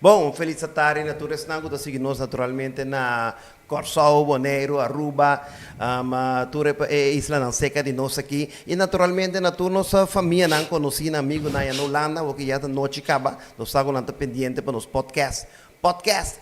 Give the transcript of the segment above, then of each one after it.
Bom, feliz tarde, natureza nango seguir nós naturalmente na Corsol, Bonaire, Aruba, Isla não seca de nós aqui e naturalmente na tua nossa família não conheci amigo na Holanda, o que já noite acaba, nós estamos lá pendiente para nos podcast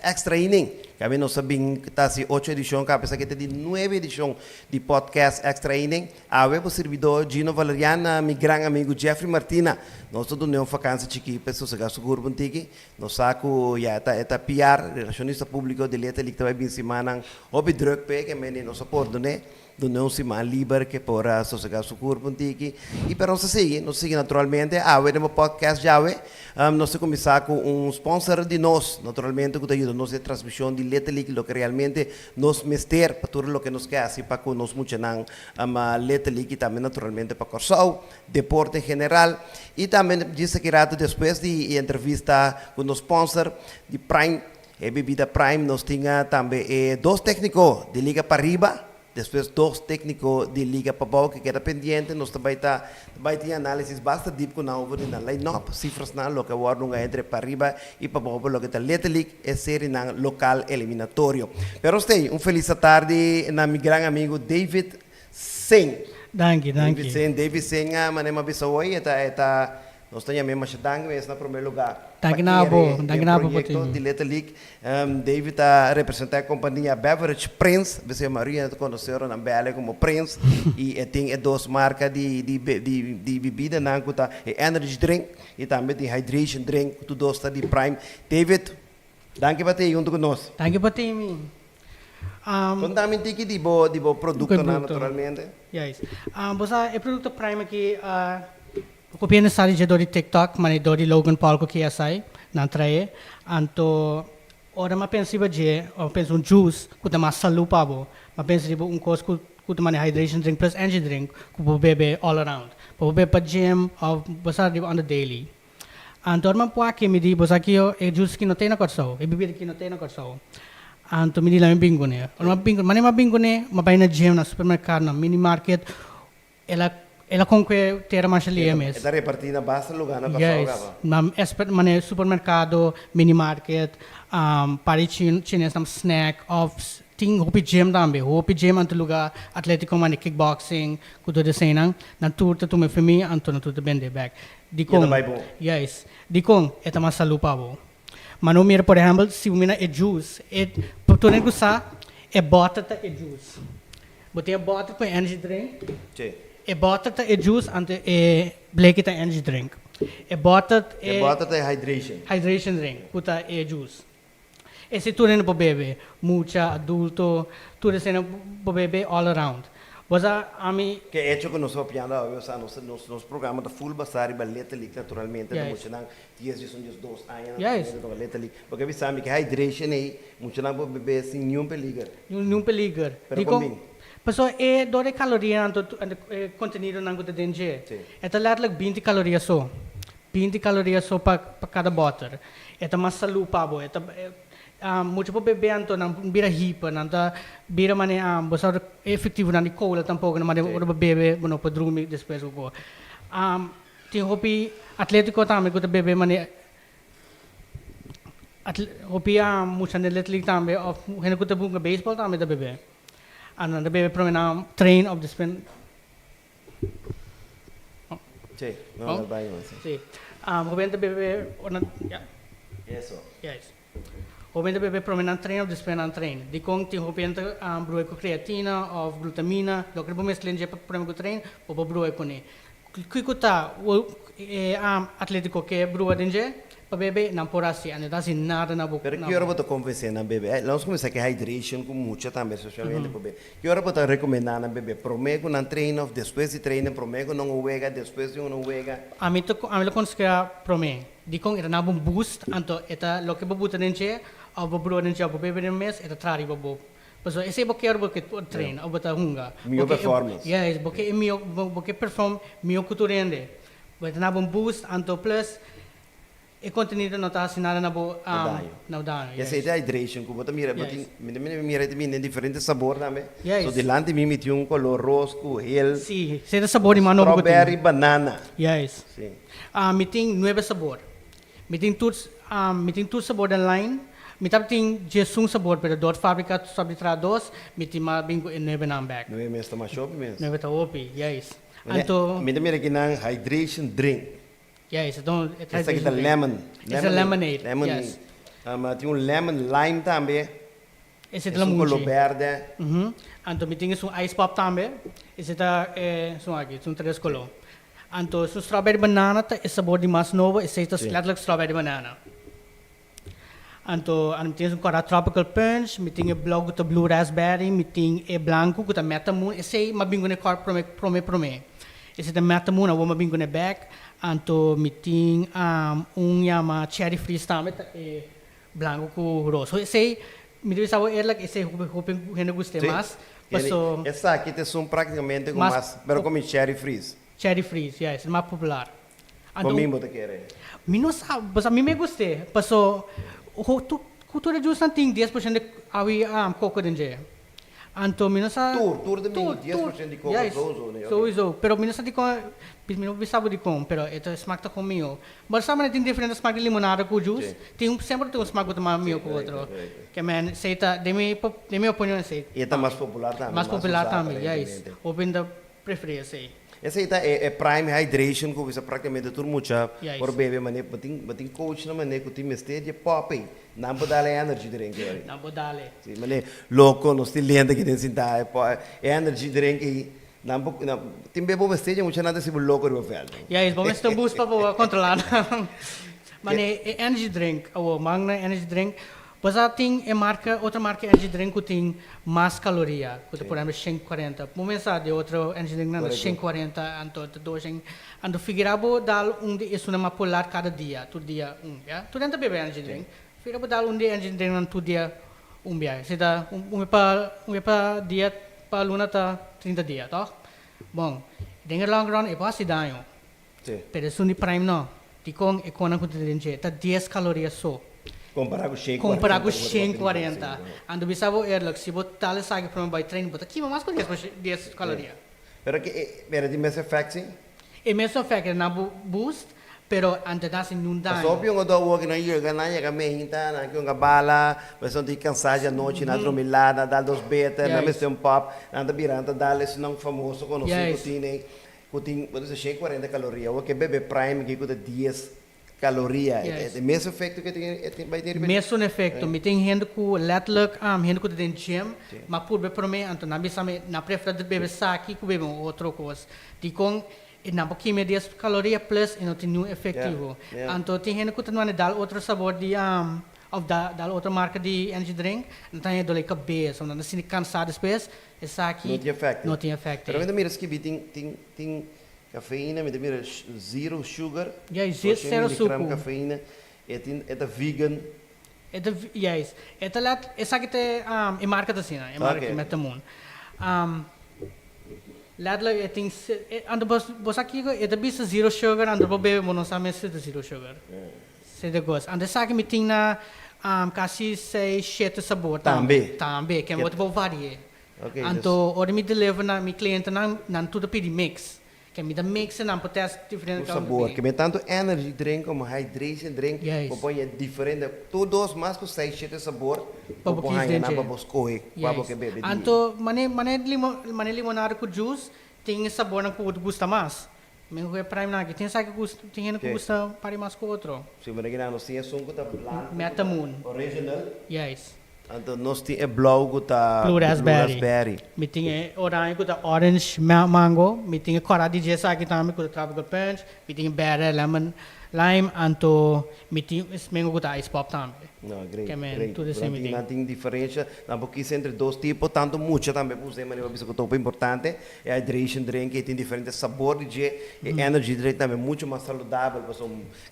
extra inning. Kami não sabem que está se 8 edição, que apesar que tem 9 edição de podcast extra inning. A web servidor Gino Valeriana, meu grande amigo Jeffrey Martina. Nós todos não vacância chiqui, pessoas que seguro contigi. Nós saco já está PR, relacionista público de letra que vai bem semana. Obi druk pe que me não suporto né. Do não se mais livre que por a sociedade seguro contigi. E para nós seguir naturalmente. A web do podcast já nós começar com sponsor de nós, naturalmente que ajuda nós a transmissão de letra lo que realmente nos mester para tudo o que nos quer assim para que nos mucho não letra que também naturalmente para Corsol, deporte em geral e também disse que rato depois de entrevista com o sponsor de Prime, bebida Prime, nós tinha também dois técnicos de liga para arriba. Depois, dois técnicos de liga para baixo que era pendente, nós também ter análise bastante deep com a over na line-up, cifras na lo que guardam entre para arriba e para baixo, lo que está letra league é ser na local eliminatório. Pero stay, feliz tarde na meu grande amigo David Singh. Danke. David Singh, manema bisaway, nós temos a mesma chance, mas na primeiro lugar. Danke na po projeto de Letra League. David representa a companhia Beverage Prince. Você Maria conheceram na BL como Prince e tem duas marcas de bebida, não tá energy drink e também de hydration drink, tudo está de Prime. David, danke para ter junto conosco. Danke para ter mim. Contame que de bo produto naturalmente. Yes. Bosa é produto Prime aqui. Copiando a série de TikTok, mas de Logan Paul que é sai, na trae, anto ora ma pensi baje, ou penso juice, que tá mais saludo pabo, mas pensi coisa que tá hydration drink plus energy drink, que vou beber all around, vou beber para gym, ou bosa on the daily. Anto ora ma pua que me di bosa que é juice que não tem na Corsol, é bebida que não tem na Corsol. Anto me di lá me bingo né, ora ma bingo né, ma vai na gym, na supermercado, na mini market, ela comunque terra marcialia mes. Esta repartida basta lugar na Yes. Mane supermercado, mini market, pari chinês nam snack, offs, ting hopi gym tambe. Hopi gym anto lugar atletico mane kickboxing, kudo de senang, na tour tu me femi anto na tu bende back. Dikong. Yes. Dikong eta masalupa bo. Mano mir por exemplo, se mina e juice, tu nem gusta e bota e juice. Botei a bota com energy drink. Sim. E bota é juice ante e blake tá energy drink. E bota é hydration drink, puta é juice. E se tu não pode beber, mucha adulto, tu não pode beber all around. Bosa ami que é hecho que nós opinando, nos programa da full basari baleta lik naturalmente, yes. Mucho nang dias são dias dos anos yes. Da baleta lik, porque vi sabe que hydration aí, mucho nang pode beber sem nenhum perigo. Nenhum perigo. Pessoal, é 12 calorias anto contenido não gosta de é tá lá 20 calorias só. 20 calorias só para cada bottle. É tá mais saludo pabo, é tá muito para beber anto não bira hipa, não tá bira mane bosa efetivo não de cola tampouco, não mane ora beber, não para dormir depois o go. Tem hopi atlético também gosta beber mane hopi muito atlético também, of hena gosta bunga baseball também da beber. And the baby promenade train of the spin. Sí, no, vai não. Sí. Obviamente bebê, yeah. Eso. Yes. Obviamente bebê promenade train of the spin and train. Di kong ti obviamente brue com creatina of glutamina, lo que vamos escolher para promenade train, ou brue com ne. Kikuta o atlético que brue denje. Para beber não por assim, não dá nada na boca. Pero que hora você convencer na beber? Nós começamos a hydration com muita também, especialmente para beber. Que hora você recomendar na beber? Promego na treino, depois de treino, promego não uega, depois de não uega. A mim lo considera prome. Dikong ita na bom boost, anto ita lo que babuta denche, au babro denche, au beber den mes, ita trari babo. Paso esse boque hora boque treino, au bota hunga. Mio performance. Yes, boque mio boque perform mio kuturende. Ita na bom boost, anto plus e contenido não está assinado na boa na danho. Essa é a hydration que você mira, mira tem diferentes sabores também. Yes. So delante mim tem um color rosco, hel. Sim, se sabor de mano strawberry, banana. Yes. Sim. Me tem 9 sabor. Me tem todos me tem tudo sabor online. Me tá tem Jesus sabor, pero dort fábrica sobre trados, me tem mal bingo em neve na back. Não é mesmo tomar shopping mesmo. Neve tá opi, yes. Então, me também aqui na hydration drink. Yes, então Essa aqui tá lemon. It's a lemonade. Lemonade. Yes. Tem lemon lime também. Esse é É um color lamunchi. verde. Então me tem um ice pop também. Esse tá são aqui, são três color. Então o strawberry banana tá esse sabor de mais novo, esse tá letterlijk strawberry banana. Então, me tem um cara tropical punch, me tem blog com blue raspberry, me tem branco com metamoon, esse é bingo ne cor prome. Esse é metamoon, eu bingo ne back. Então, me tem yama cherry freeze também, branco com rosa. Esse me deve saber esse hoping que gostei mais. Passou Essa aqui são praticamente como mais, pero como cherry freeze. cherry freeze, yes, é mais popular. Comigo você quer? Me não sabe, mas a mim me gostei. Passou cultura juice não tem 10% de coco dentro. Então, me não sabe. Tour de mim, 10% de coco roso, né? So, pero me não sabe como, me não sabe de como, pero ito smack tá comigo. Mas sabe tem diferente smack de limonada com juice. Tem sempre tem smack com mais com outro. Que man, sei tá, de minha opinião sei. E tá mais popular também. Mais popular também, yes. Open the preferência sei. Essa aí tá é prime hydration que você praticamente tudo muito Yes. por beber mané, bating coach na mané que time stage pop, não pode dar energy drink aí. Não vou dar. Sim, mané louco, nós tem lenda que tem sinta é energy drink aí. Não tem bebo stage muito nada se louco no velho. Yes, vamos estar bus para controlar. Mas energy drink, magna energy drink. Basta tem outra marca energy drink que tem mais caloria, que por exemplo 140. Vamos pensar de outro energy drink não 140, então figurabo dar de isso na polar cada dia, todo dia já. Tu dentro bebe energy drink. Figurabo dar de energy drink na todo dia já. Se dá para dia para luna tá 30 dias, tá? Bom, dengar long run é quase daño. Sim. Pero isso ni prime não. Tikong econan ko din tá 10 calorias só. Comparar com 140. Comparar com 140. Ando bisabo se você tal sabe para vai treino, bota aqui mais com 10 calorias. Pero que era de mais effect sim. E mesmo factor na boost, pero ante das não dá. Só pior do work na yoga na yoga me hinta na que uma bala, mas não tem cansagem à noite na dromilada, dá dos beta, na mesmo pop, anda biranta dá esse não famoso conhecido que tem pode ser 140 calorias, o que bebe prime que custa 10 calorias. É o mesmo efeito que tem vai ter. Mesmo efeito, me tem gente que letterlijk gente que tem gym, mas por bebe para mim, então na bisame na prefere de bebe saki que bebe outra coisa. Tikong na pouquinho 10 calorias plus e não tem nenhum efetivo. Então tem gente que não dá outro sabor de da outra marca de energy drink, então é do like cabeça, não se cansado depois, esse aqui não tem efeito. Pero ainda mira que tem cafeína, me mira zero sugar. Zero sugar. Cafeína, é da vegan. Yes, essa aqui é marca da Sina, é marca Metamoon. Letterlijk, ando bos aqui é da bisa zero sugar, ando bebe monosame zero sugar. Se de gosto. Ando essa aqui me tem na quase 6-7 sabor também, que é muito bom variar. Então, ora me deliver na mi cliente não tudo pedi mix. Que me dá mix não pode ter diferente sabor. Que me tanto energy drink como hydration drink, põe diferente. Todos mais com 6-7 sabor. Põe na para escolher qual que bebe. Então, mané limonada com juice tem sabor na que gosta mais. Mesmo que é prime na que tem sabe que tem gente que gosta para mais com outro. Se me não nós tinha som que tá blanco. Metamoon. Original. Yes. Então nós tinha blue que tá blue raspberry. Me tinha orange que tá orange mango, me tinha cora de jessa aqui também que tá tropical punch, me tinha berry lemon lime, então me tinha mango que tá ice pop também. Não, great. Tudo assim me não tem diferença, não porque entre dois tipos, tanto muito também por exemplo, mas isso que é importante, é hydration drink que tem diferentes sabores de energy drink também muito mais saudável,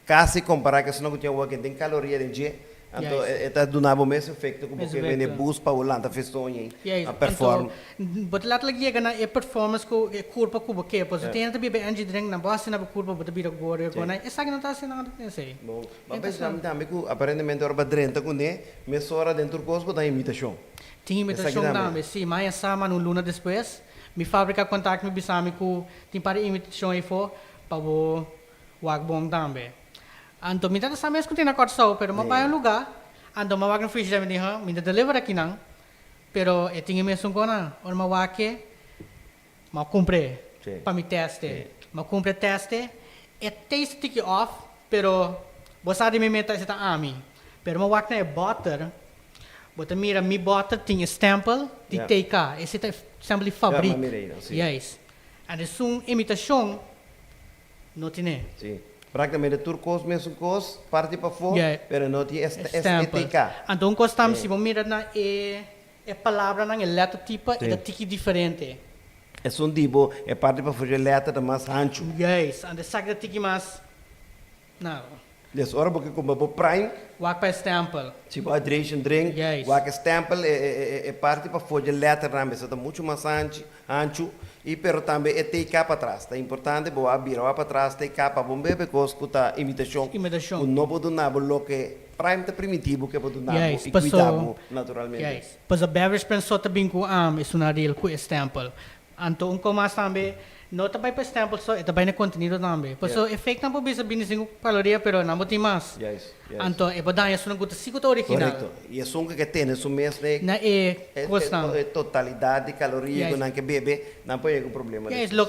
quase comparar que se não tinha o que tem caloria de então, é do nabo mesmo efeito como que vem bus para o lanta festonha a performance. But letterlijk je na e performance ko e curva ko que pois tem também bem energy drink na base na curva but bira gore ko na essa que não tá sendo nada nem sei. Bom, mas também que aparentemente ora badrenta com né, mas hora dentro cosco da imitação. Tem imitação também, sim, mas essa mano luna depois, me fábrica contact me bisami ko tem para imitação aí for para o wagbong também. Anto minta sa mes kuntina korso, pero mabay ang lugar. Anto mawag ng fish jam niya, minta deliver aqui nang. Pero tingin mesmo ko na, or mawake, makumpre, Sim. para me teste. Makumpre teste, taste tiki off, pero você de me meta essa ami. Pero mawak na butter, bota mira mi butter tinha stample de Yeah. teika, esse é stample de fabrik. Yeah, mamirei, não, sim. Yes. And é uma imitação, não tem. Sim. Praticamente turcos mesmo cos, parte para fora, Yeah. pero não tinha Stample. estética. Então, gostamos se mira na palavra na letra tipo Sim. é tiki diferente. É um tipo, é parte para fazer letra mais ancho. Yes, and the sagra tiki mas não. Dus ora porque como o prime, Wak pa stample. tipo hydration drink, Yes. o que stempel é parte para fazer letra na mesa, está muito mais ancho e pero também é ter capa atrás. É importante boa abrir para trás, ter capa bom bebê coscuta imitação. Imitação. O novo do nabo lo que prime tá primitivo que do nabo Yes, e passou. cuidado naturalmente. Yes. Pois a beverage pensou também com isso na real com stample. Anto mas também não também para stample só, também no contenido também. Pois o efeito não pode ser bem 5 calorias, pero não tem mais. Yes, yes. Anto é para isso não gosta sigo original. Correcto. E é som que tem isso mesmo Na costa. totalidade de calorias Yes. que não que bebe, não pode ter problema. Yes, lo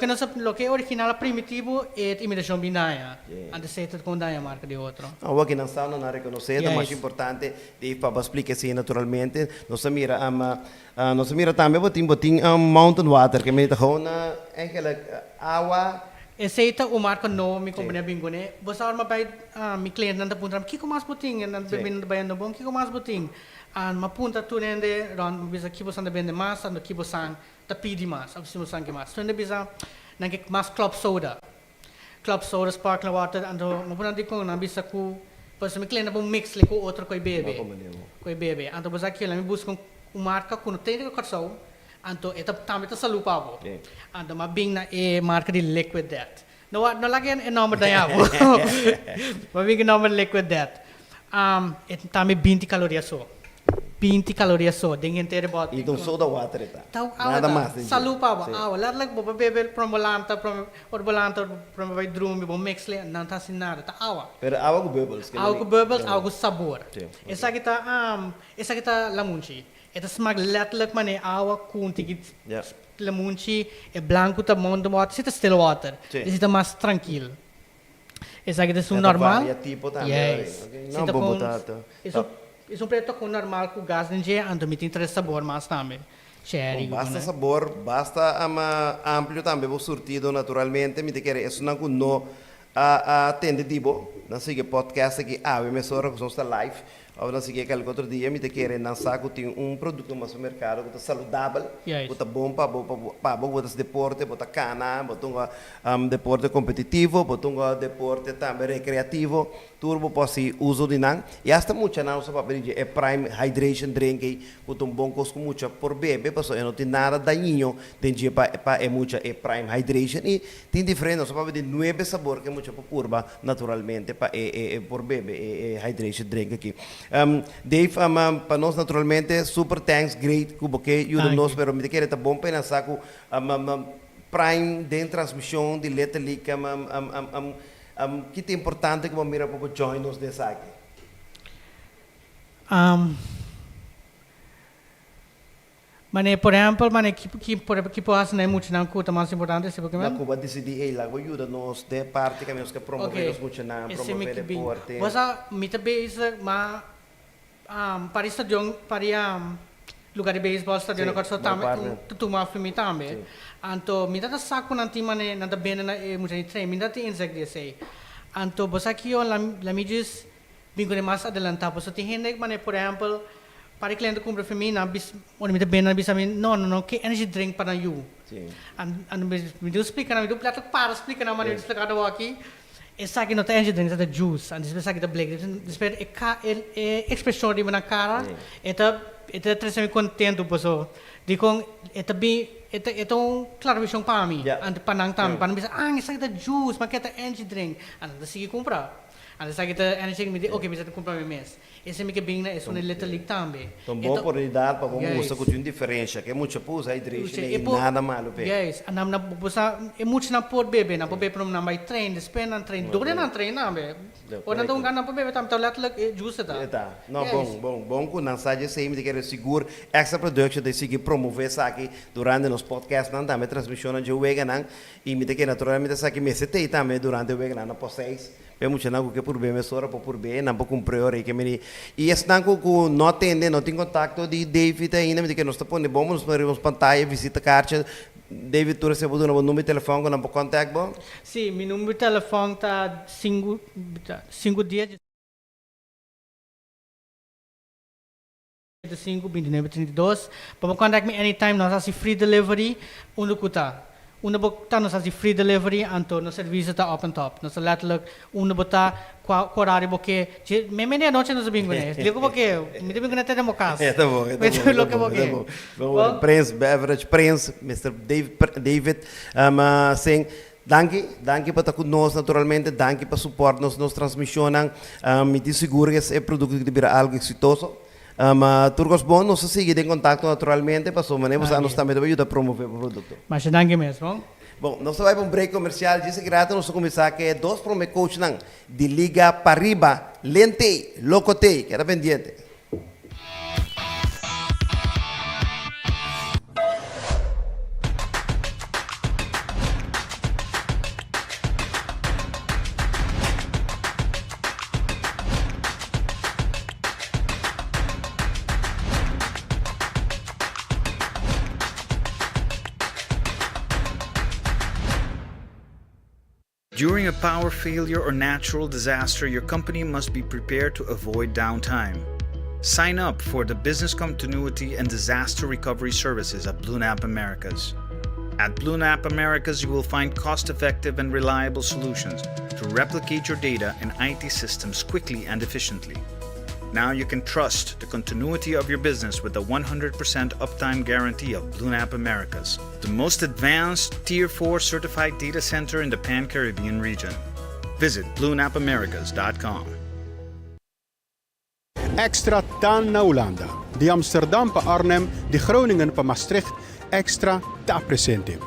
que original primitivo é imitação binária. Yeah. Antes se com daia marca de outro. O que não sabe não reconhecer, Yes. o mais importante de para explicar assim naturalmente. Nós mira também botin mountain water que me dá na aquela água. Esse o marca no mi companhia bingo né. Você arma vai mi cliente nanda punta que mais boting nanda Sim. bebendo bem no bom que mais boting. Ma punta tu nende ron bisa que você anda bebendo mais ando que você tá pedi mais, absimo sangue mais. Tu nende bisa nange mais club soda. Club soda sparkling water ando ma punta di ko na bisa ku pas mi cliente bom mix le ko outro coi bebe. Coi bebe. Ando bisa que lá mi busco marca com tem que corso. Anto eta também tá salupavo. Sim. Ando mabing na marca de liquid death. No lagyan e number da yabo. Mabing number liquid death. Et também 20 calorias só. 20 calorias só. Ding inteiro bot. Então soda water está. Tau Nada mais. salupavo. Sim. Lat lag bo bebe from volanta from vai drum bo mix le não tá sin nada. Tá awa. Pero água com bubbles. Algo bubbles, algo sabor. Sim. Essa kita lamunchi. Ito smag letterlijk mane awa kunti Yeah. lamunchi e blanco ta mondo water, sita still water. Sim. Sita mais tranquilo. Essa aqui é Ela normal. varia tipo também, Yes. ok? Não Sita vou com botar, tá. isso preto com normal com gás ninja, ando me tem três sabor mais também. Cherry. Basta sabor, basta amplio também, vou surtido naturalmente, me te quer isso não com no atende dibo, não sei que podcast aqui, me sora que está live. Agora se aquele outro dia me te quer lançar que tem produto no nosso mercado que é saudável, Yes. que é bom para botar deporte, botar cana, botar deporte competitivo, botar deporte também recreativo, turbo pode uso de nan. E hasta muita não só para é prime hydration drink que tem bom custo muita por bebê, pessoal, não tem nada daninho, tem dia para é muita é prime hydration e tem diferente, só para de 9 sabor que é muita por curva naturalmente para por bebê é hydration drink aqui. Dave, para nós naturalmente super thanks, great, que ajuda nós, pero me quer tá bom para pensar que prime dentro transmissão de letra ali que que é importante que vamos mirar para join nos dessa aqui. Mane, por exemplo, mane que pode ser muito não custa mais importante se porque Na Cuba decidi lá vou ajuda nos de parte que nós que promover os muito não promover deporte. Você me tá base ma para estadion para lugar de beisebol estadion Sim, que só boa parte. também tu ma filme também. Anto me tá saco nanti mane na da bene na muito trein me tá tem insect desse. Anto você aqui on la me diz bingo de mais adelantado, você tem gente mane por exemplo para cliente compra femina bis onde me tá bene bis não que energy drink para you. Sim. Me deu explicar, me deu plata para explicar na maneira explicada aqui. Essa aqui não tem energy drink, é juice. Antes essa aqui tá black. Espera é expressão de na cara. Eta três contento pessoal. Digo, eta bem eta claro visão para mim. Ante panang tam, para bisa essa aqui tá juice, mas que tá energy drink. Ante sige comprar. Ante essa aqui tá energy drink, me ok, bisa comprar mês. esse me que bem na esse little league também. Então, boa oportunidade para você mostrar que tem diferença, que é muito pus aí direito, nem nada malo, pe. Yes, anam na busa e muito na por bebe na por bebe na vai train, despen na train, dore na train na be. O na dong na por bebe tam talat lag juice ta. Tá. Não, bom que não seja sempre que seguro extra production de seguir promover isso aqui durante nos podcasts, não também transmissão de wega não e me que naturalmente isso aqui me setei também durante o wega não por 6. Bem muito não que por bem me sora por bem não por cumprir hora que me e esse não que não atende não tem contato de David ainda me que nós está pondo bom nos maremos pantalla visita caixa David tu recebeu um número de telefone não por contato bom? Sim, meu número de telefone tá 5 dias de 5, 29, 32. Para contact me anytime, nós fazemos free delivery, Una bota nós fazemos free delivery, anto no serviço está open top. Nós letterlijk una bota qual horário porque me menina noite nós bingo né. Ligo porque me bingo na tenda mocas. É, tá bom. Bom, Prince Beverage Prince, Mr. David, saying danke para estar conosco naturalmente, danke para suportar nos transmissão, me te seguro que esse produto que virá algo exitoso. Turcos bom, nós seguimos em contato naturalmente, para sua maneira, nós também devemos promover o produto. Mas danke mesmo. Bom, nós vamos para um break comercial, disse que nós vamos começar que dois prome coach de Liga Pariba, Lente, Locote, que era pendiente. During a power failure or natural disaster, your company must be prepared to avoid downtime. Sign up for the Business Continuity and Disaster Recovery Services at BlueNap Americas. At BlueNap Americas, you will find cost-effective and reliable solutions to replicate your data and IT systems quickly and efficiently. Now you can trust the continuity of your business with the 100% uptime guarantee of BlueNap Americas, the most advanced Tier 4 certified data center in the Pan-Caribbean region. Visit BlueNapAmericas.com. Extra TAN na Holanda. De Amsterdam pa Arnhem, de Groningen pa Maastricht, extra ta presente.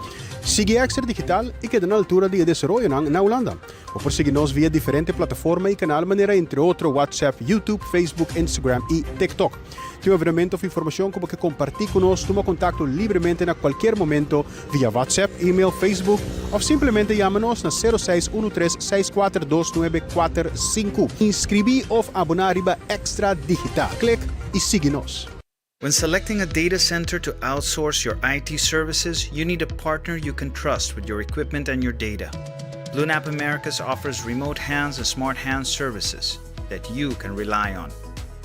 Sigue Extra Digital y queda na altura de desarrollo na Holanda. O por seguirnos via diferentes plataformas y canal manera entre otros WhatsApp, YouTube, Facebook, Instagram y TikTok. Tem veramente of informação como que compartilhe conosco, toma contato livremente a qualquer momento via WhatsApp, e-mail, Facebook ou simplesmente chama-nos na 0613-642-945. Inscrevi ou abonar riba Extra Digital. Clique e siga-nos. When selecting a data center to outsource your IT services, you need a partner you can trust with your equipment and your data. BlueNap Americas offers remote hands and smart hands services that you can rely on.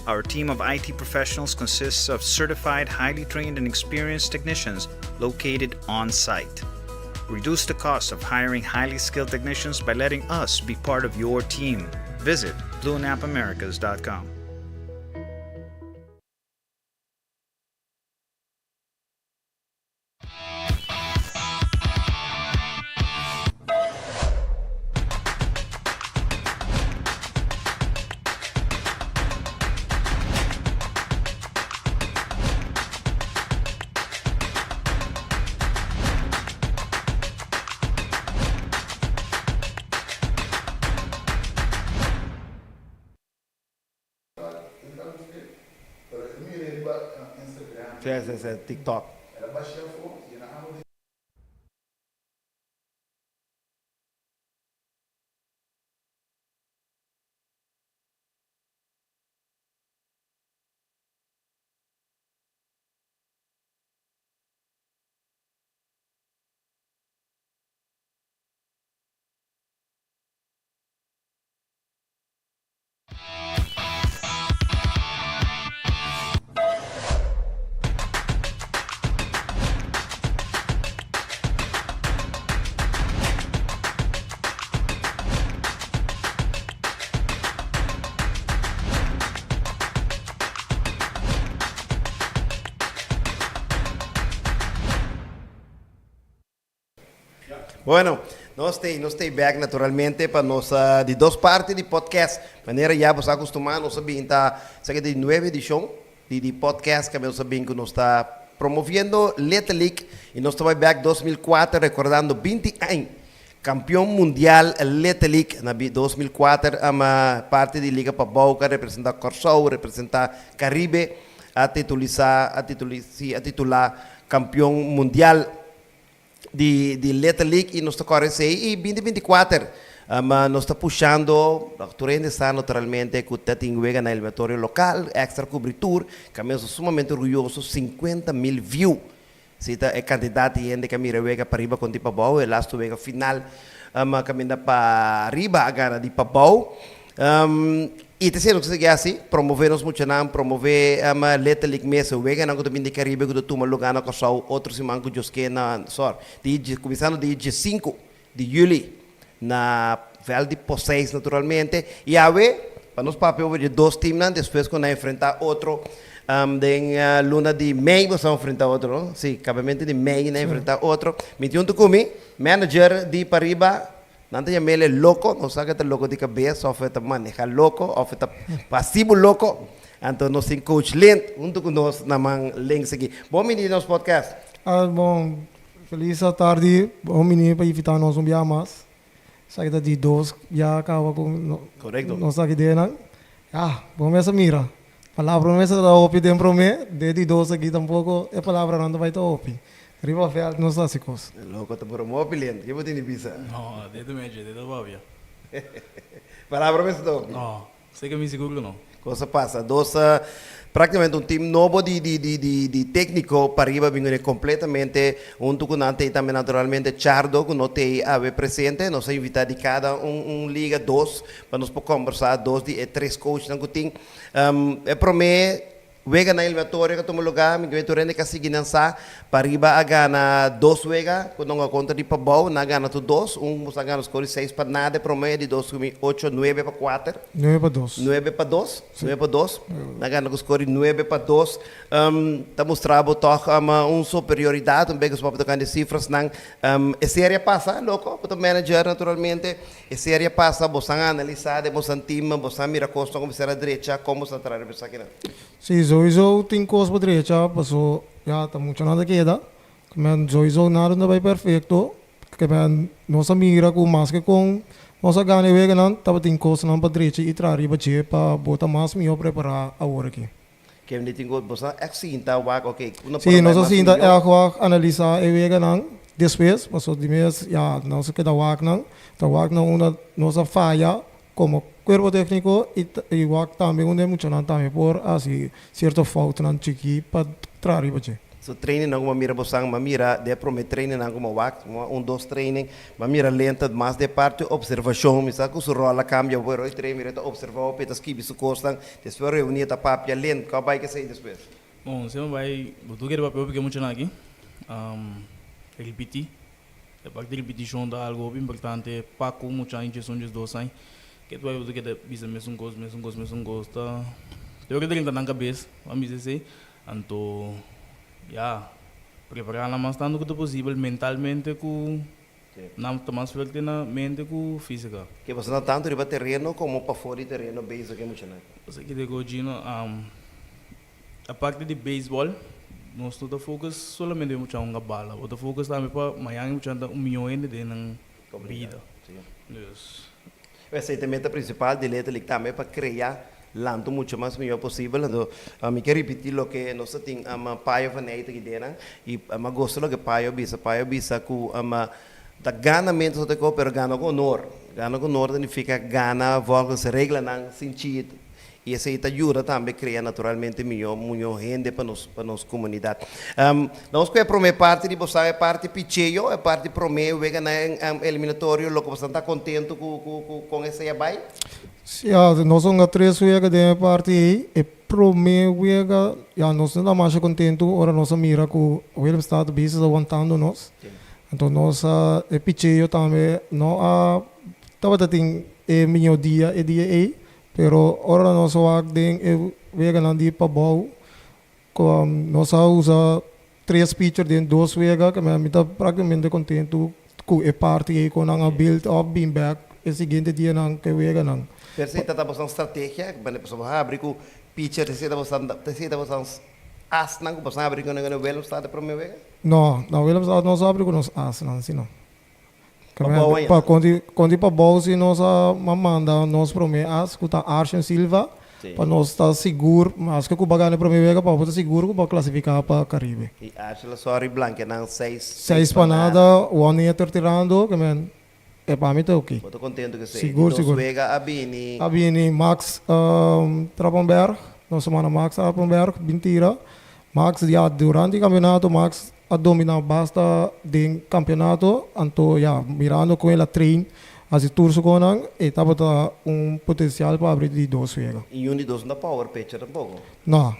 Our team of IT professionals consists of certified, highly trained and experienced technicians located on site. Reduce the cost of hiring highly skilled technicians by letting us be part of your team. Visit BlueNapAmericas.com. TikTok. Bueno, Nós stay back naturalmente para nós de duas partes de podcast. Maneira já você acostumado, nós sabemos que de 9 edição de podcast que nós sabemos que nós está promovendo Little League e nós estamos back 2004 recordando 20 anos. Campeão mundial Little League na 2004 a parte de Liga para Boca representar Corsou, representar Caribe a titular campeão mundial de Little League e nós estamos e 2024 nós estamos puxando a Turene está naturalmente que tem na eliminatório local, extra cobertura, que é sumamente orgulhoso, 50,000 views. Sita é candidato e ainda que mira vega para riba com tipo bom, e last vega final caminha para riba agora de pabau. E terceiro que se assim, promover-nos muito não, promover a Little League mesa, vega não que também de Caribe que tu lugar na costa, outros irmãos que just que na sor, de começando de 5 de julho na Val de Poseis naturalmente, e a para nós papel de dois times, depois quando enfrentar outro em luna de Mei, vamos enfrentar outro, não? Sim, acabamento de Mei, enfrentar outro. 21 de Kumi, manager de Pariba, não tem ele louco, não sabe que é louco de cabeça, ou feita manejar louco, ou feita passivo louco. Então, nós temos coach Lent, junto com nós, na mão links aqui. Bom menino nos podcast. Bom, feliz tarde, bom menino para evitar nós dia mais. Saída de dois, já acaba com Correto. nós aqui dentro. Bom essa mira. Palavra não é da OP dentro me, de dois aqui tampouco é palavra não vai estar OP. Riba fel nos clássicos. Louco, tá por um opilente, que você tem visa? No, desde o médio, desde o Bávia. Palavra mesmo, não? No, sei que me seguro não. Cosa passa? Praticamente um time novo de técnico para arriba, vindo completamente junto com nante e também naturalmente Chardo, que não tem a ver presente, nós invitamos de cada liga, dois, para nós conversar, dois de três coaches que tem. É para mim, vega na eliminatória que toma lugar, me que que seguir dançar, para arriba a gana dois vega, quando não conta de pabau, na gana tu dois, você gana score 6 para nada, para mim de 2, 8, 9 para 4. 9 para 2. 9 para 2, 9 para 2. Na gana com score 9 para 2. Está mostrando superioridade, um pouco para tocar de cifras, não. A série passa, louco, para o manager naturalmente, a série passa, você analisar, você time, você mira costa como será a direita, como você trazer para aqui. Sim, sowieso tem coisa para direita, passou já está muito nada queda. Mas sowieso nada não vai perfeito. Que nossa mira com mais que com nossa ganha vega não, estava tem coisa não para direita e trazer para botar mais melhor preparar a hora aqui. Que me tinha você é assim, tá, ok. Sim, nós assim é agora analisar e vega não, depois, passou de mês, já não se queda wak não uma nossa falha como cuerpo técnico e wak também onde muito não também por assim certo falta não chiqui para trazer para So training na uma mira bosang mamira de promet training na uma wak dos training mamira lenta mais de parte observação misa ku rola cambia o roi treino mira observar petas que bisu costan depois reunir ta papia lento ka vai que sei depois. Bom, você vai, tu quer papel porque muito aqui. Repetir. A parte de repetição da algo importante para como muita injeção de dois anos. Que tu vai ver que é bisa mesmo gosta. Eu que tenho na cabeça, vamos dizer, então preparar mais tanto quanto possível mentalmente com não mais forte na mente com física. Que você não tanto riba terreno como para fora de terreno base que muito não. Você que digo Gino, a parte de beisebol, nós estamos focus solamente muito na bola. O focus também para Miami muito na milhão de na vida. Yes. O acetamento principal de Little League também para criar lanto muito mais melhor possível. Então, me quero repetir o que nós temos paio faneita aqui dentro e gosto do que paio bisa com da gana menos do que pero gana com honor. Gana com honor significa gana volta se regla não sentido. E isso ajuda também a criar naturalmente melhor gente para nossa comunidade. Nós que é para parte de você é parte picheio, é parte para mim, vega na eliminatório, logo você está contente com esse abai? Sim, nós somos três vega de parte e para mim vega, nós não estamos mais contentes, ora nossa mira com o estado business aguantando nós. Então nós é picheio também, não estava tem melhor dia pero ora nós vamos vega na dia para bom, nós usa três pitchers de dois vega que me está praticamente contente ku e parte ko nang build up being back e seguinte dia nang ke wega nang Per se tata bosang estratégia, bane pessoa abrir com pitcher, te se tata bosang as nang bosang abrir com nang well start para me ver. no na Williams out no sabe ko nos as nang sino Pabaw yan. pa conti pa bom se nos mamanda nos prome as ku ta Arsen Silva Sim. pa nos ta seguro mas que ku bagane prome vega pa tá seguro ku ba classificar para Caribe E acho la sorry blanca nang 6. seis panada one year tirando que men é para mim tá ok. Estou contente que sei. Seguro, seguro. Vega abini. Abi ni Max Trappenberg, no semana Max Trappenberg, Bintira. Max ja durante o campeonato Max a dominar basta de campeonato, anto ja mirando com ela train, as turso konan e tava potencial para abrir de dois vega. E um de dois na power pitcher um pouco. No.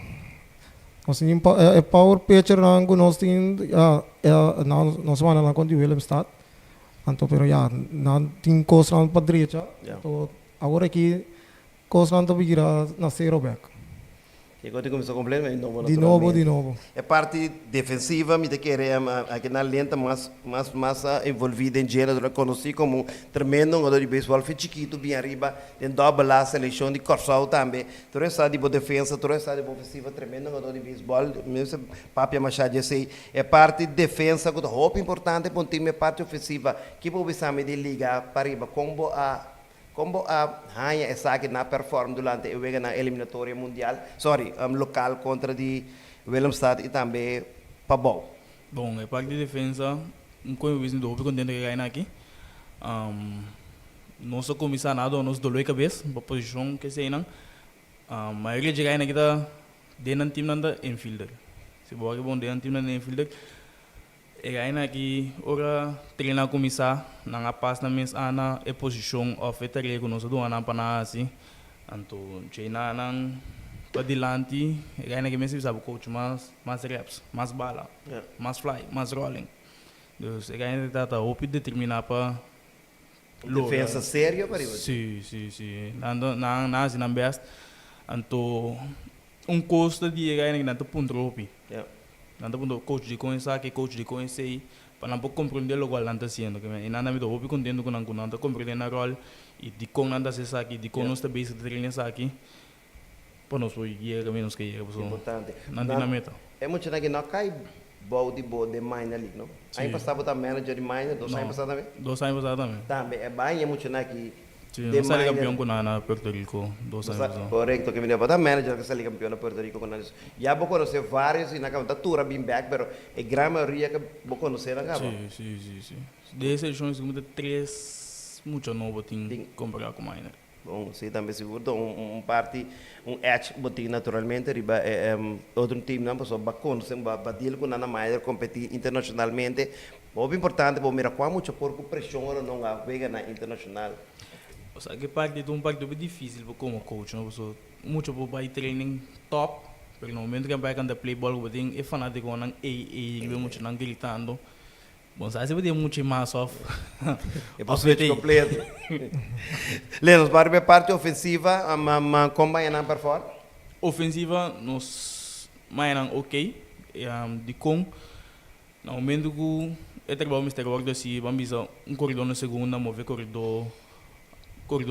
Nós tínhamos power pitcher nang nós tínhamos nós semana lá quando Willemstad. Anto pero ja, na tin costa para direita. Yeah. Então agora aqui costa para virar na zero back. E quando começou a completar, De novo. É parte defensiva, me te querer aqui na lenta mais envolvida em gênero, eu conheci como um tremendo jogador de beisebol, foi chiquito, bem arriba, tem dobra a seleção de Corsal também. Tu está de boa defesa, tu está de boa ofensiva, tremendo jogador de beisebol, mesmo Papia Machado, sei, é parte de defesa, que é muito importante para um time, é parte ofensiva, que pode ser de liga para arriba, como a Rainha essa aqui na perform durante o na eliminatória mundial, local contra de Willemstad e também Pabol. Bom, é parte de defesa, como eu disse, estou contente que ganhar aqui. Não sou comissionado, nós doloi cabeça, para posição que sei não. A maioria de ganhar aqui está dentro do time nanda infielder. Se boa que bom dentro do time nanda infielder. E ganhar aqui, ora treinar começar, não passa na minha ana é posição of etere que nós do ana para assim, anto treina não para dilante, e ganhar aqui mesmo sabe coach mais reps, mais bala, mais fly, mais rolling. Então, e ganhar tá opi determinar para Defesa séria para isso. Sim. Não assim não best, anto custo de ganhar não ponto opi. Nanda punto coach de coisa que coach de coisa aí para não compreender o que nanda sendo que e nanda me do opi contendo com nanda compreender na rol e de com nanda se sabe de com nós também se treina aqui para nós foi guia que menos que é Importante. nanda na meta É muito que não cai bom de minor ali, não? Aí passava o manager de minor, 2 anos passado também. 2 anos passado também. Também é bem é muito que Sim, sai campeão com na Puerto Rico 2 anos. Correcto, que me deu para manager que sai campeão na Puerto Rico com nós. Já vou conhecer vários e na candidatura bem back, pero é grande maioria que vou conhecer na capa. Sim. Dessas seleções como 3 muito novo tem comparar com minor. Bom, sim, também seguro parte edge botin naturalmente riba outro time não passou bacana, sem batir com nada mais competir internacionalmente. O importante é mirar qual muito por pressão ou não a vega na internacional. O sea, que parte de parte difícil como coach, não? Muito para training top, pero no momento que vai cantar play ball, você é fanático com e muito não gritando. Bom, sabe você tem muito mais off. É possível completo. Lenos, para a parte ofensiva, como vai na para fora? Ofensiva, nós mais ok, de com no momento que é trabalho Mr. Ward assim, vamos ver corredor na segunda, mover corredor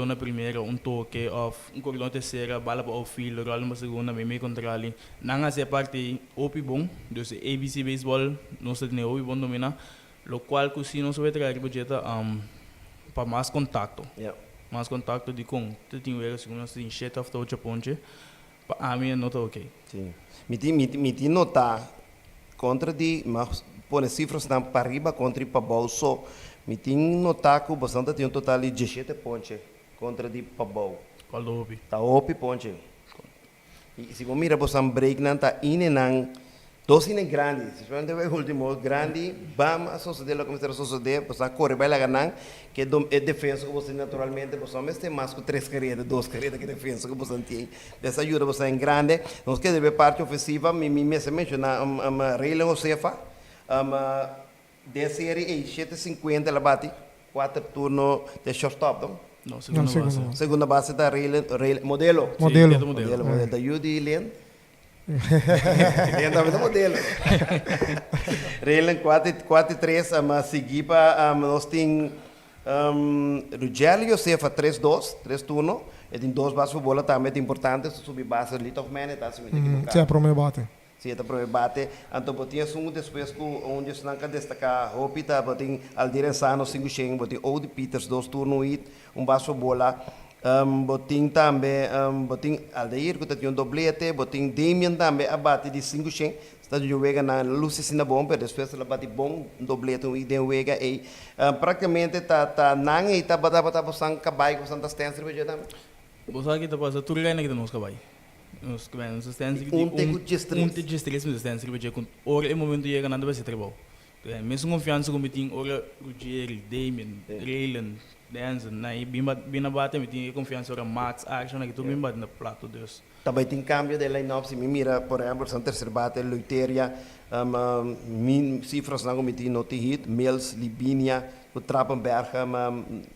na primeira, toque off, corredor na terceira, bala para o field, rola na segunda, meio contra ali. Não é parte opi bom, então ABC baseball, nós temos opi bom dominar, o qual que se nós vai trazer para mais contato. Mais contato de com, tu tem o segundo nós tem shut off touch ponte, para a minha nota ok. Sim. Me tem notar contra de, mas põe cifras na para riba contra para bolso. Me tem notar que o bastante tem um total de 17 pontos contra de Pabol. Qual do opi? Tá opi pontos. E se você mira você break não tá ine não 2 ine grande. Se você vê o último grande, vamos a suceder o que está suceder, você corre vai lá ganhar que é defesa que você naturalmente você mas tem mais que 3 carreiras, 2 carreiras que defesa que você tem. Essa ajuda você em grande. Nós que deve parte ofensiva, me menciona Reila Josefa, de série 750 ela bate 4 turnos de shortstop, não? Não, segunda base. Segunda base da modelo. Modelo. Da Judy Len. Dentro do modelo. Reilen 4-3, mas seguir para nós tem Rogério Josefa 3-2, 3-1. E tem 2 bases de bola também é importante, subir base little of man, tá se me Se é para me bate. se está para bate, então botinha sungo depois com onde se não quer destacar, Hopita botin Aldiren Sano 5-1, botin Odi Peters 2 turnos e base de bola. Botin também, botin Aldeir que tem doblete, botin Damian também abate de 5-1. Está de jogar na Lucis na bomba, depois ela bate bom doblete e de jogar e praticamente tá nang e tá bata sang cabai com Santa Stance também. Bosa kita pasa tur lain kita nos kabai. Nos kabai nos stand registrés nos stand registrés com ora é momento chega nada vai ser trabalho. Mesmo confiança com meeting ora Rogério, Damien, Raylan, Danson, na e bina bate meeting confiança ora Max action que tudo bem bate na plato Deus. Também tem cambio de line-up, se me mira, por exemplo, Santa terceiro bate, Luiteria, min cifras não meeting não tem hit, Mills, Libinia, o Trappenberg,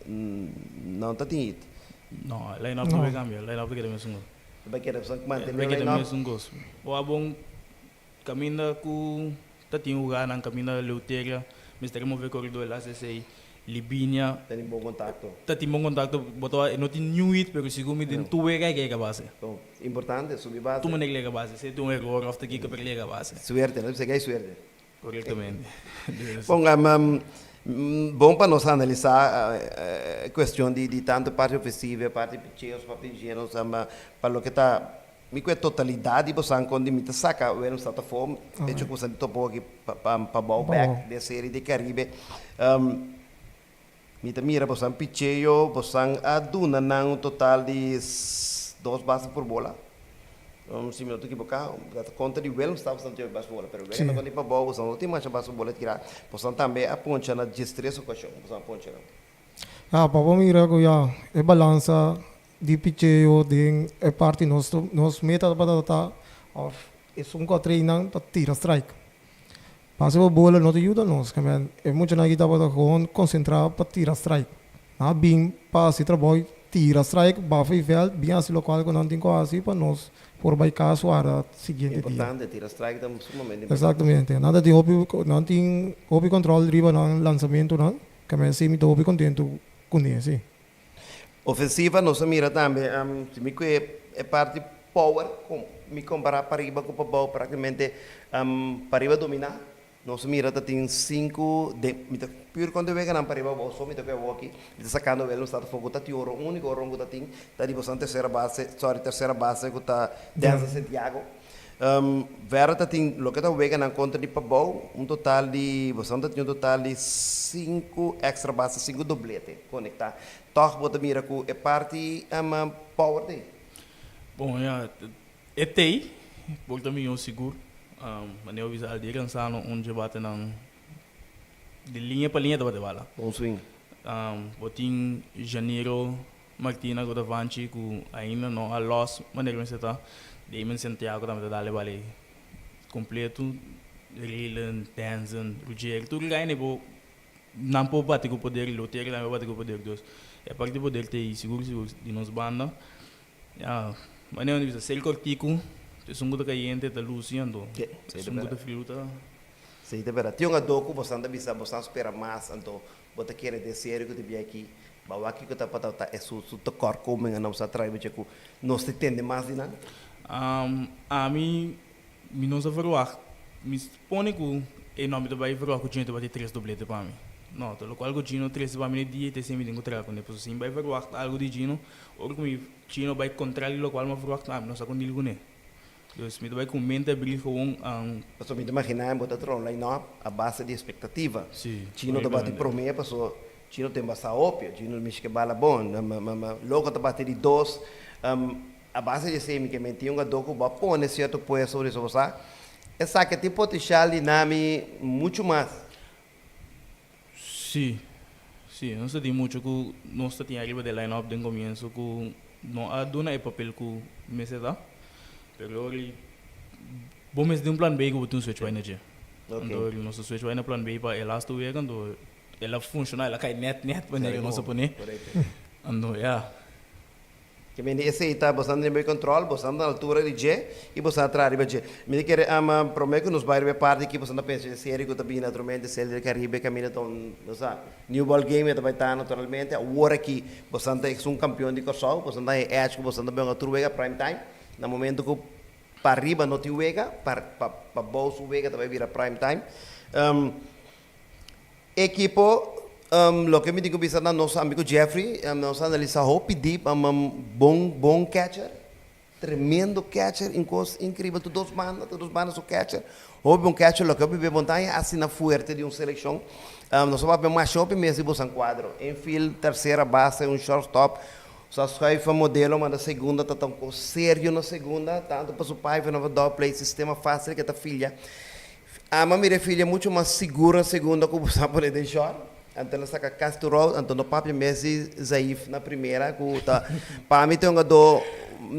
não tá tem hit. No, line-up não vai cambiar, line-up que mesmo. Vai querer só manter Vai o que line-up. mesmo gosto. O abong caminha com tati lugar na caminha Luteria, Mr. Mover corredor lá se Libinia, Tem bom contato. tati bom contato, botou não tem new hit, pero sigo me den tu vega que base. Então, importante, subir base. Tu me negle base, se tu erro after que per lega base. Suerte, não precisa suerte. Corretamente. Bom, bom para nós analisar a questão de tanto parte ofensiva, parte pitcheiros, parte ingênuos, para o que está mi que totalidade você quando me saca o está a fome é tipo você topo aqui para ballback da série de Caribe me mira você pitcheio você aduna um total de 2 bases por bola se me não estou equivocado conta de Welm estava bastante base por bola pero vem quando ele para bola você não tem mais base por bola tirar você também a poncha na destreza com você a poncha Ah, papo mira ko ya e balança di picheio de é parte nos meta para of is um treino para tirar strike. Passa a bola não te ajuda nós, que é muito na kita para gewoon concentrar para tirar strike. Na bem passe trabalho tira strike, bafa e veld, bem assim local que não tem quase para nós por vai caso a seguinte dia. Importante tirar strike também sumamente importante. Exatamente. Nada de hobby control riba no lançamento não, que me semi do hobby contento com isso. Ofensiva, nós mira também, se me é parte power, me comparar para riba com para praticamente para riba dominar. Nós mira tem 5 de pure quando vem para riba só me toca aqui, está sacando ele no estado fogo tá tioro, único orongo tá tem, tá de bastante terceira base que tá Danza Santiago. Vera tem lo que tá vega na conta de pabau, total de bastante tem total de 5 extra bases, 5 doblete conectar. Toch bota mira ku é parte power day. Bom, é tei, por também eu seguro. Mas eu visual de cansado onde bate não de linha para linha da bala. Bom swing. Botin Janeiro Martina com Davanci com ainda não a loss maneira que está. Damon Santiago também dá le vale completo. Raylan, Danson, Rogério, tudo ganha bo não pode bater com o poder Luteria, não pode bater com o poder dos. É parte do poder ter seguro de nos banda. Mas não é ser cortico, é sungo da caiente da Luciano, sungo da fruta. Sim, de verdade. Tem um docu, você anda bisa, você espera mais, então você quer de sério que te aqui. Bawa aqui que tá para tá é su tocor como não se atrai porque nós te tende mais de nada. A mim não se verruar. Me põe com em nome do bairro verruar que tinha de bater 3 doblete para mim. Não, pelo qual o Gino 3 para mim dia te sempre tenho trago, né? Pois sim, vai verruar algo de Gino, ou como Gino vai contrário lo qual me verruar, não sei quando ele gune. Então, me vai com mente abrir com Você me imaginar botar tron line up a base de expectativa. Sim. Gino tá bate promessa, pessoa Gino tem bastante ópio, Gino me que bala bom, logo tá bate de 2 a base de semi que mentiu um docu ba pone certo poe sobre isso você. Essa que tem potencial de nami muito mais. Sim, sim, não sei muito que nós temos arriba de line-up de começo que não há dona é papel que me se dá, pero ele bom mês de plan B que botou switch vai na dia. Então nosso switch vai na plan B para ela estou vendo quando ela funciona ela cai net para nele nosso pone. Então Que me esse está bastante em controle, bastante na altura de G e bastante atrás de G. Me quer prometo que nos vai ver parte que bastante pensa série que também naturalmente série do Caribe caminha tão, não sabe, new ball game também está naturalmente. Agora que bastante é campeão de Kosovo, bastante é acho que bastante bem a turvega prime time. No momento que para arriba não tem vega, para bolso vega também vira prime time. Equipo lo que me digo bisa na nosso amigo Jeffrey, nós analisamos o pedir bom catcher, tremendo catcher, incrível, todos os manos o catcher, o bom catcher, lo que eu vi montanha assim na fuerte de uma seleção, nós vamos ver mais shopping mesmo você quadro, infield, terceira base, shortstop, só sai modelo, mas na segunda tá tão sério na segunda, tanto para o pai, para o double sistema fácil que a filha, a minha filha muito mais segura na segunda que você pode deixar. Então nós saca Castro, então no papi Messi Zaif na primeira, para mim tem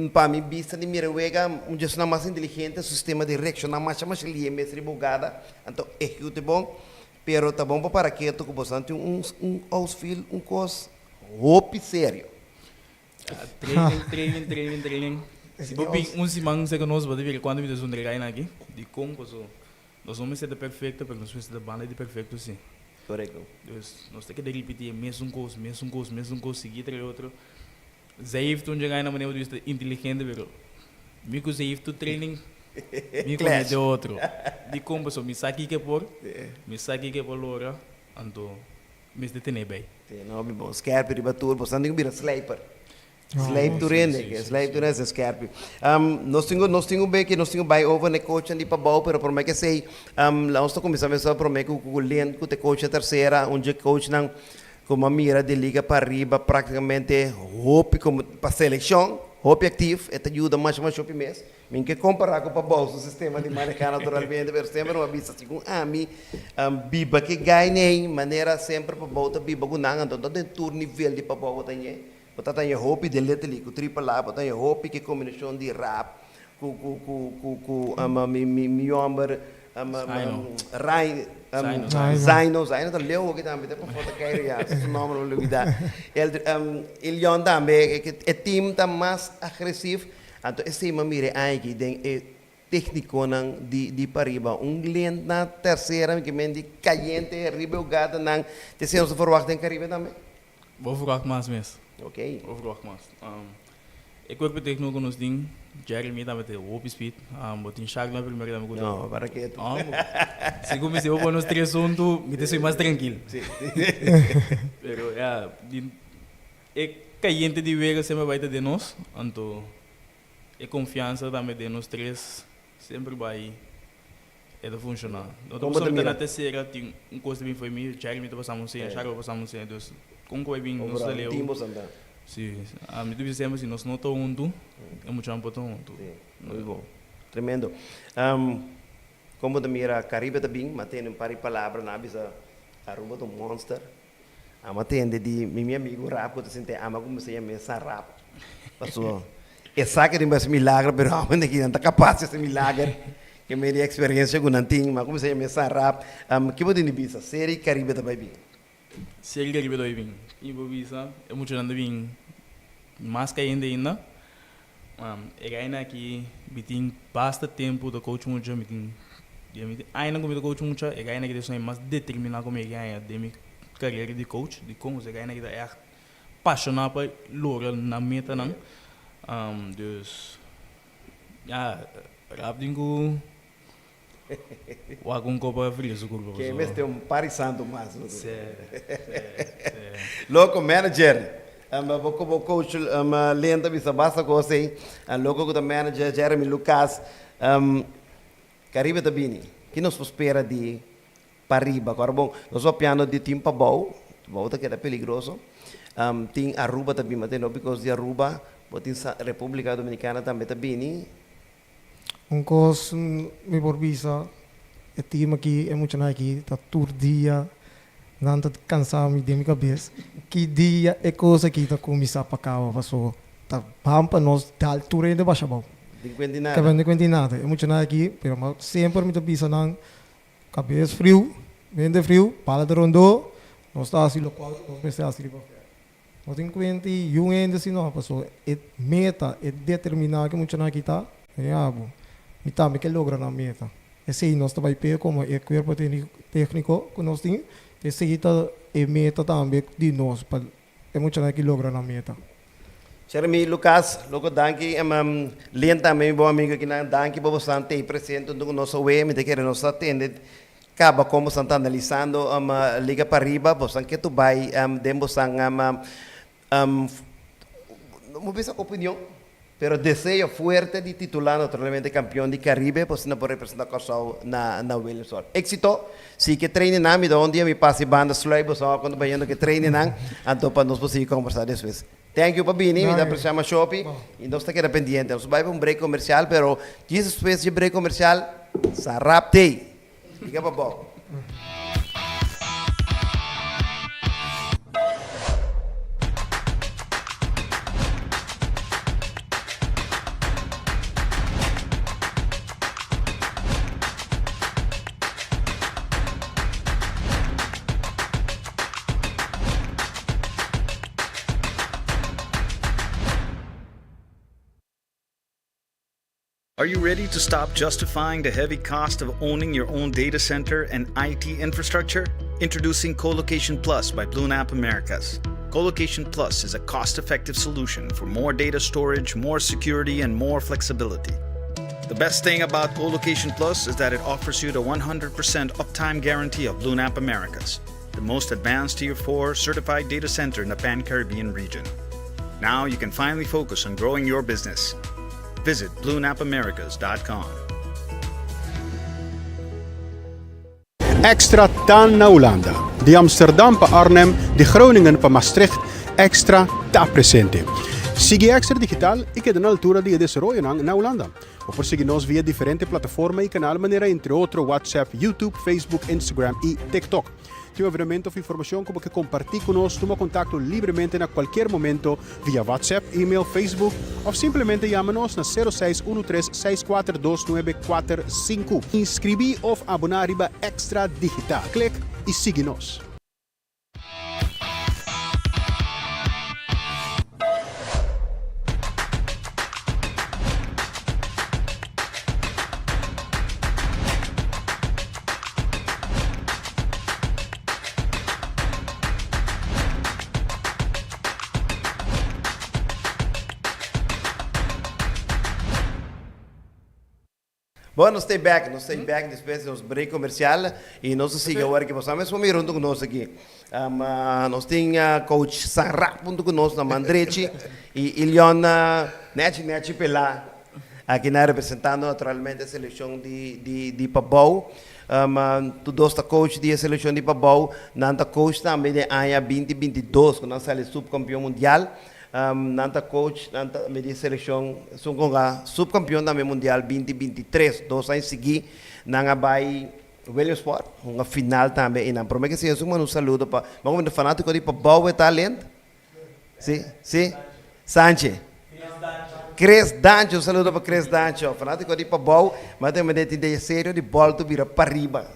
para mim vista de Mirawega, um gestor mais inteligente, sistema de direction, mais linha mais ribugada, então é muito bom, pero tá bom para que tu você tem outfield, coisa hope sério. Training. Se bobin simang se conosco, pode ver quando me des treino aqui, de como nós vamos ser perfeito, porque nós vamos ser banda de perfeito sim. Correto. Nós temos que repetir mesmo coisa, seguir entre outro. Zaif tu chegar na maneira de vista inteligente, pero mico zaif tu training, mico é de outro. De como só me saque que por lora, então me detém bem. Não, bom, scarpe de batur, você não vira sniper. Slave to rende, slave to rende, scarpe. Nós temos bem que nós temos bem over na coach ali para bom, pero por mim que sei, nós estamos começando a por mim que o lento que o coach a terceira, onde coach não como a mira de liga para arriba, praticamente hope como para seleção, hope ativo, e te ajuda mais shopping mês. Min que comparar com o bolso, o sistema de manejar naturalmente, pero sempre uma vista assim, mim, biba que ganha maneira sempre para volta biba gunang, então tem turno nível de para volta tem. Bota tem hope de letra ali, com triple lá, bota tem hope que combinação de rap, com miomber, Zaino tá leu que também depois foto cair já, esse nome não lembro da. Ele anda também, é time tá mais agressivo, então esse mire aí que tem técnico não de pariba, lento na terceira que mendi caliente, ribelgada não, terceiro se for tem Caribe também. Vou focar mais mesmo. Ok. Overwacht mas. Ik werk betekent ook ons ding. Jeremy dat met de open speed. Wat in Shaq na primeira dame goed. No, para que Segundo me se vou nos três juntos, me deixo mais tranquilo. Sí. Pero ja, é caliente de vega sempre vai ter de nós, então é confiança também de nós três sempre vai de funcionar. Então sempre na terceira tem coisa bem foi mim, Jeremy tá passando sem, Shaq passando sem, então como vai vir nos leu. Sim, a mim deve sempre assim, nós não estamos juntos, é muito importante. Muito bom, tremendo. Como da mira Caribe também, mas tem um par de palavras na bisa Aruba do monster. Mas tem de meu amigo rap, que eu senti, como se chama essa rap. Passou, é saque de mais milagre, pero a mim aqui não está capaz esse milagre. Que me deu experiência com nanting, mas como se chama essa rap. Que você tem bisa série Caribe também. Série Caribe também. E vou bisa, é muito grande bem. Mas que ainda ainda aqui tem bastante tempo do coach muito ainda como do coach muito ainda que deixa mais determinado como ganha de minha carreira de coach de como você ainda que é apaixonado por lograr na meta não dus rápido o algum copo frio seguro que mesmo tem parisando mais loco manager como coach lenda bisa basta ko sei logo com o manager Jeremy Lucas Caribe também que nos espera de pariba agora bom nós o piano de time para bom volta que é perigoso tem Aruba também mas tem não because de Aruba tem República Dominicana também coisa me por visa o time aqui é muito aqui tá todo dia não tá cansado de minha cabeça que dia é coisa que tá começar para cá passou tá pampa nós da altura ainda baixa bom não conta nada é muito aqui mas sempre me tá pensando cabeça frio mente frio pala de rondô nós tá assim local nós pensamos assim Nós tem 20 yung ainda se não, passo é meta, é determinar que muito na kita, é abo. Mita me que logra na meta. Esse aí nós também pega como é corpo técnico que nós tem, esse aí tá é meta também de nós para é muito na que logra na meta. Jeremy, Lucas, logo danke, lenta também, bom amigo, que não danke, bastante presente no nosso web, me quer nos atender. Acaba como estão analisando liga para riba, você que tu vai, demos não sei a opinião, pero desejo fuerte de titular naturalmente campeão de Caribe, pues não pode representar Corsao na Williamson. Éxito, sim que treine na me onde me passe banda slide, você quando vai indo que treine na, então para nós poder conversar depois. Thank you, Pabini, me dá para chamar shopping, e nós está aqui pendiente. Nós vamos para um break comercial, pero depois de break comercial, sarapte. Liga para bom. Are you ready to stop justifying the heavy cost of owning your own data center and IT infrastructure? Introducing Colocation Plus by BlueNap Americas. Colocation Plus is a cost-effective solution for more data storage, more security, and more flexibility. The best thing about Colocation Plus is that it offers you the 100% uptime guarantee of BlueNap Americas, the most advanced Tier 4 certified data center in the Pan-Caribbean region. Now you can finally focus on growing your business. Visit BlueNapAmericas.com. Extra TAN na Hollanda. De Amsterdam para Arnhem, de Groningen para Maastricht. Extra está presente. Sigue Extra Digital y queda na altura de desarrollo na Holanda. O por seguirnos via diferentes plataformas y canal manera entre otros WhatsApp, YouTube, Facebook, Instagram y TikTok. Tiene veramente información como que compartir con nosotros, toma contacto libremente en cualquier momento via WhatsApp, email, Facebook o simplemente llámanos na 0613-642-945. Inscribí o abonar a Extra Digital. Clic y síguenos. Bom, nós estamos back depois dos break comercial e nós seguimos agora que você mesmo me rundu conosco aqui. Nós temos coach Sarra junto conosco na Mandrechi e Iliona Neti Pelá aqui na representando naturalmente a seleção de Pabau. Todos os coach da seleção de Pabau, nanta coach também de AIA 2022 quando nós saímos subcampeão mundial. Nanta coach, nanta media seleção, são com a subcampeão da mundial 2023, 2 anos seguidos, nanga vai Williamsport, uma final também, e não promete que seja um saludo para, vamos ver fanático de Pabau e talento, sim, Sánchez, Cres Dancho, um saludo para Cres Dancho, fanático de Pabau, mas tem uma ideia séria de bola tu vira para riba.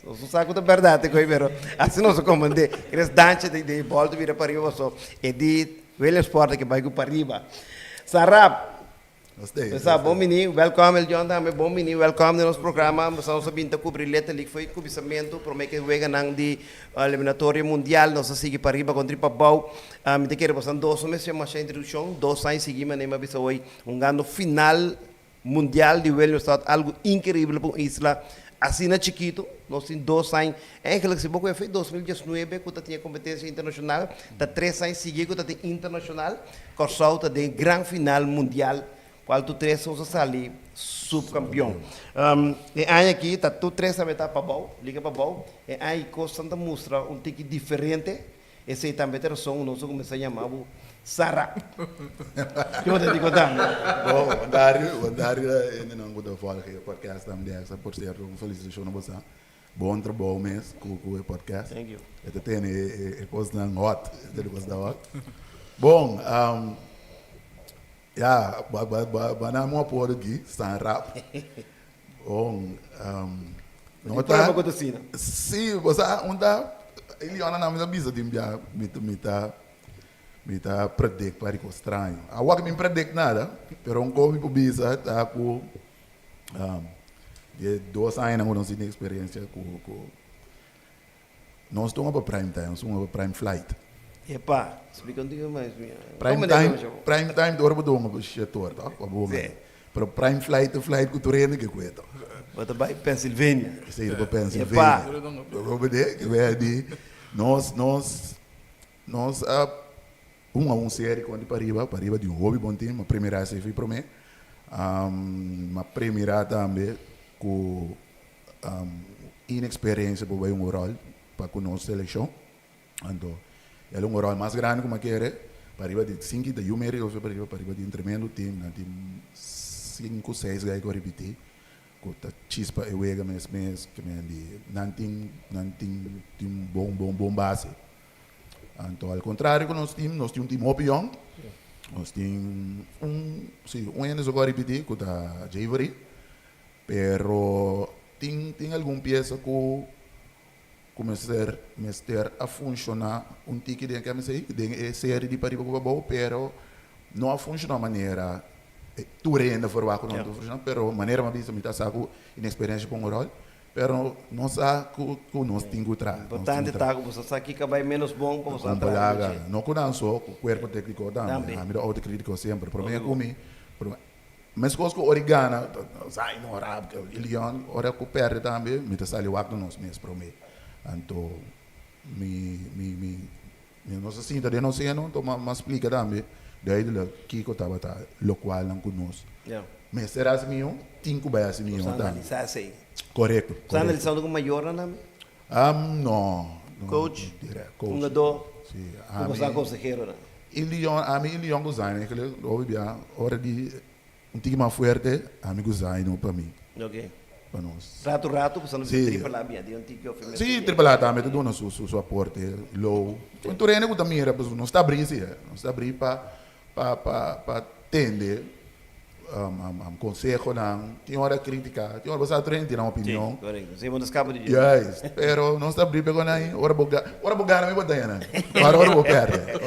Não sabe a verdade, pero assim não se comande, Cres Dancho de bola tu vira para riba, só é de Williamsport que vai para riba. Sarap, pessoal, bom menino, welcome, El John, também bom menino, welcome no nosso programa. Estamos sabendo que cobrir letra ali foi cobrimento, promete que juega na de eliminatória mundial, nós seguimos para riba contra Pabau. Me te quero passar 2 meses mais a introdução, 2 anos seguimos, nem mais hoje um ganho final mundial de Williamsport, algo incrível para a isla. Assim na chiquito, nós temos 2 anos, que se pouco foi 2019, quando tinha competência internacional, tá 3 anos seguidos, quando tem internacional, Corsao tá de grande final mundial, qual tu 3 anos ali, subcampeão. E aí aqui, tá tu 3 anos tá para bom, liga para bom, e aí Costa mostra tique diferente, esse também tem razão, nós começamos a chamar Sarra. Que você te contando? Bom, andar não vou falar que o podcast também é por ser felicitação na você. Bom trabalho mesmo com o podcast. Thank you. Até tem coisa não hot, ele gosta da hot. Bom, banana por aqui, está rap. Bom, não tá acontecendo. Sim, você anda ele anda na minha bisa de mita Me tá predict para que estranho. A wak me predict nada, pero um come por bisa tá com de 2 anos não tem experiência com nós estamos para prime time, nós estamos para prime flight. Epa, explica um pouquinho mais. Prime time door bedoel me setor, tá? Sim. Pero prime flight que tu rende que cuesta. Bota vai Pennsylvania. Sei para Pennsylvania. Eu vou dizer que vai de nós uma série quando para arriba de hobby bom time, a primeira se foi para mim. Uma primeira também com inexperiência para um rol para conosco seleção. Então, é um rol mais grande como quer, para arriba de 5 da Yumeri ou para arriba de um tremendo time, na time 5, 6 gai que eu repeti. Com a chispa e wega mês que me andi, não tem bom base. Então, ao contrário, nós temos um time opião, nós temos um ano agora repetir com a Javery, pero tem alguma peça que começar a funcionar tique de que me sei, de série de pariba para pero não funciona de maneira tu renda for não funciona, pero maneira uma vez me tá saco inexperiência com o rol. Pero não sabe que nós temos que trazer. Importante tá que você sabe que vai menos bom para você trazer. Não que só o corpo técnico também. A minha autocrítica sempre. Para mim é comigo. Mas coisas que origana, sai no horário, ele hora que perde também, me tá saindo o acto nós mesmos para mim. Então, nossa cinta de não sei não, então mas explica também. Daí ele que eu estava local não conosco. Mas será assim meu? Tinha vai assim meu também. Correto. Você analisando com maior não? Não. Coach. Coach. Sim. Você é consejero, não? A mim ele gozaina, aquele obvia, hora de time mais forte, a mim gozaina para mim. Ok. Para nós. Rato, você não precisa tripla bem, de tique of. Sim, tripla também, tu dona seu aporte low. Quando tu rende com também era, não está brisa, não está brisa para tender. Consejo não, tem hora crítica, tem hora você treina, tem uma opinião. Correto, sem muitas capas de dia. Yes, pero não está briga com aí, hora bogar não me botar né. Hora vou perder.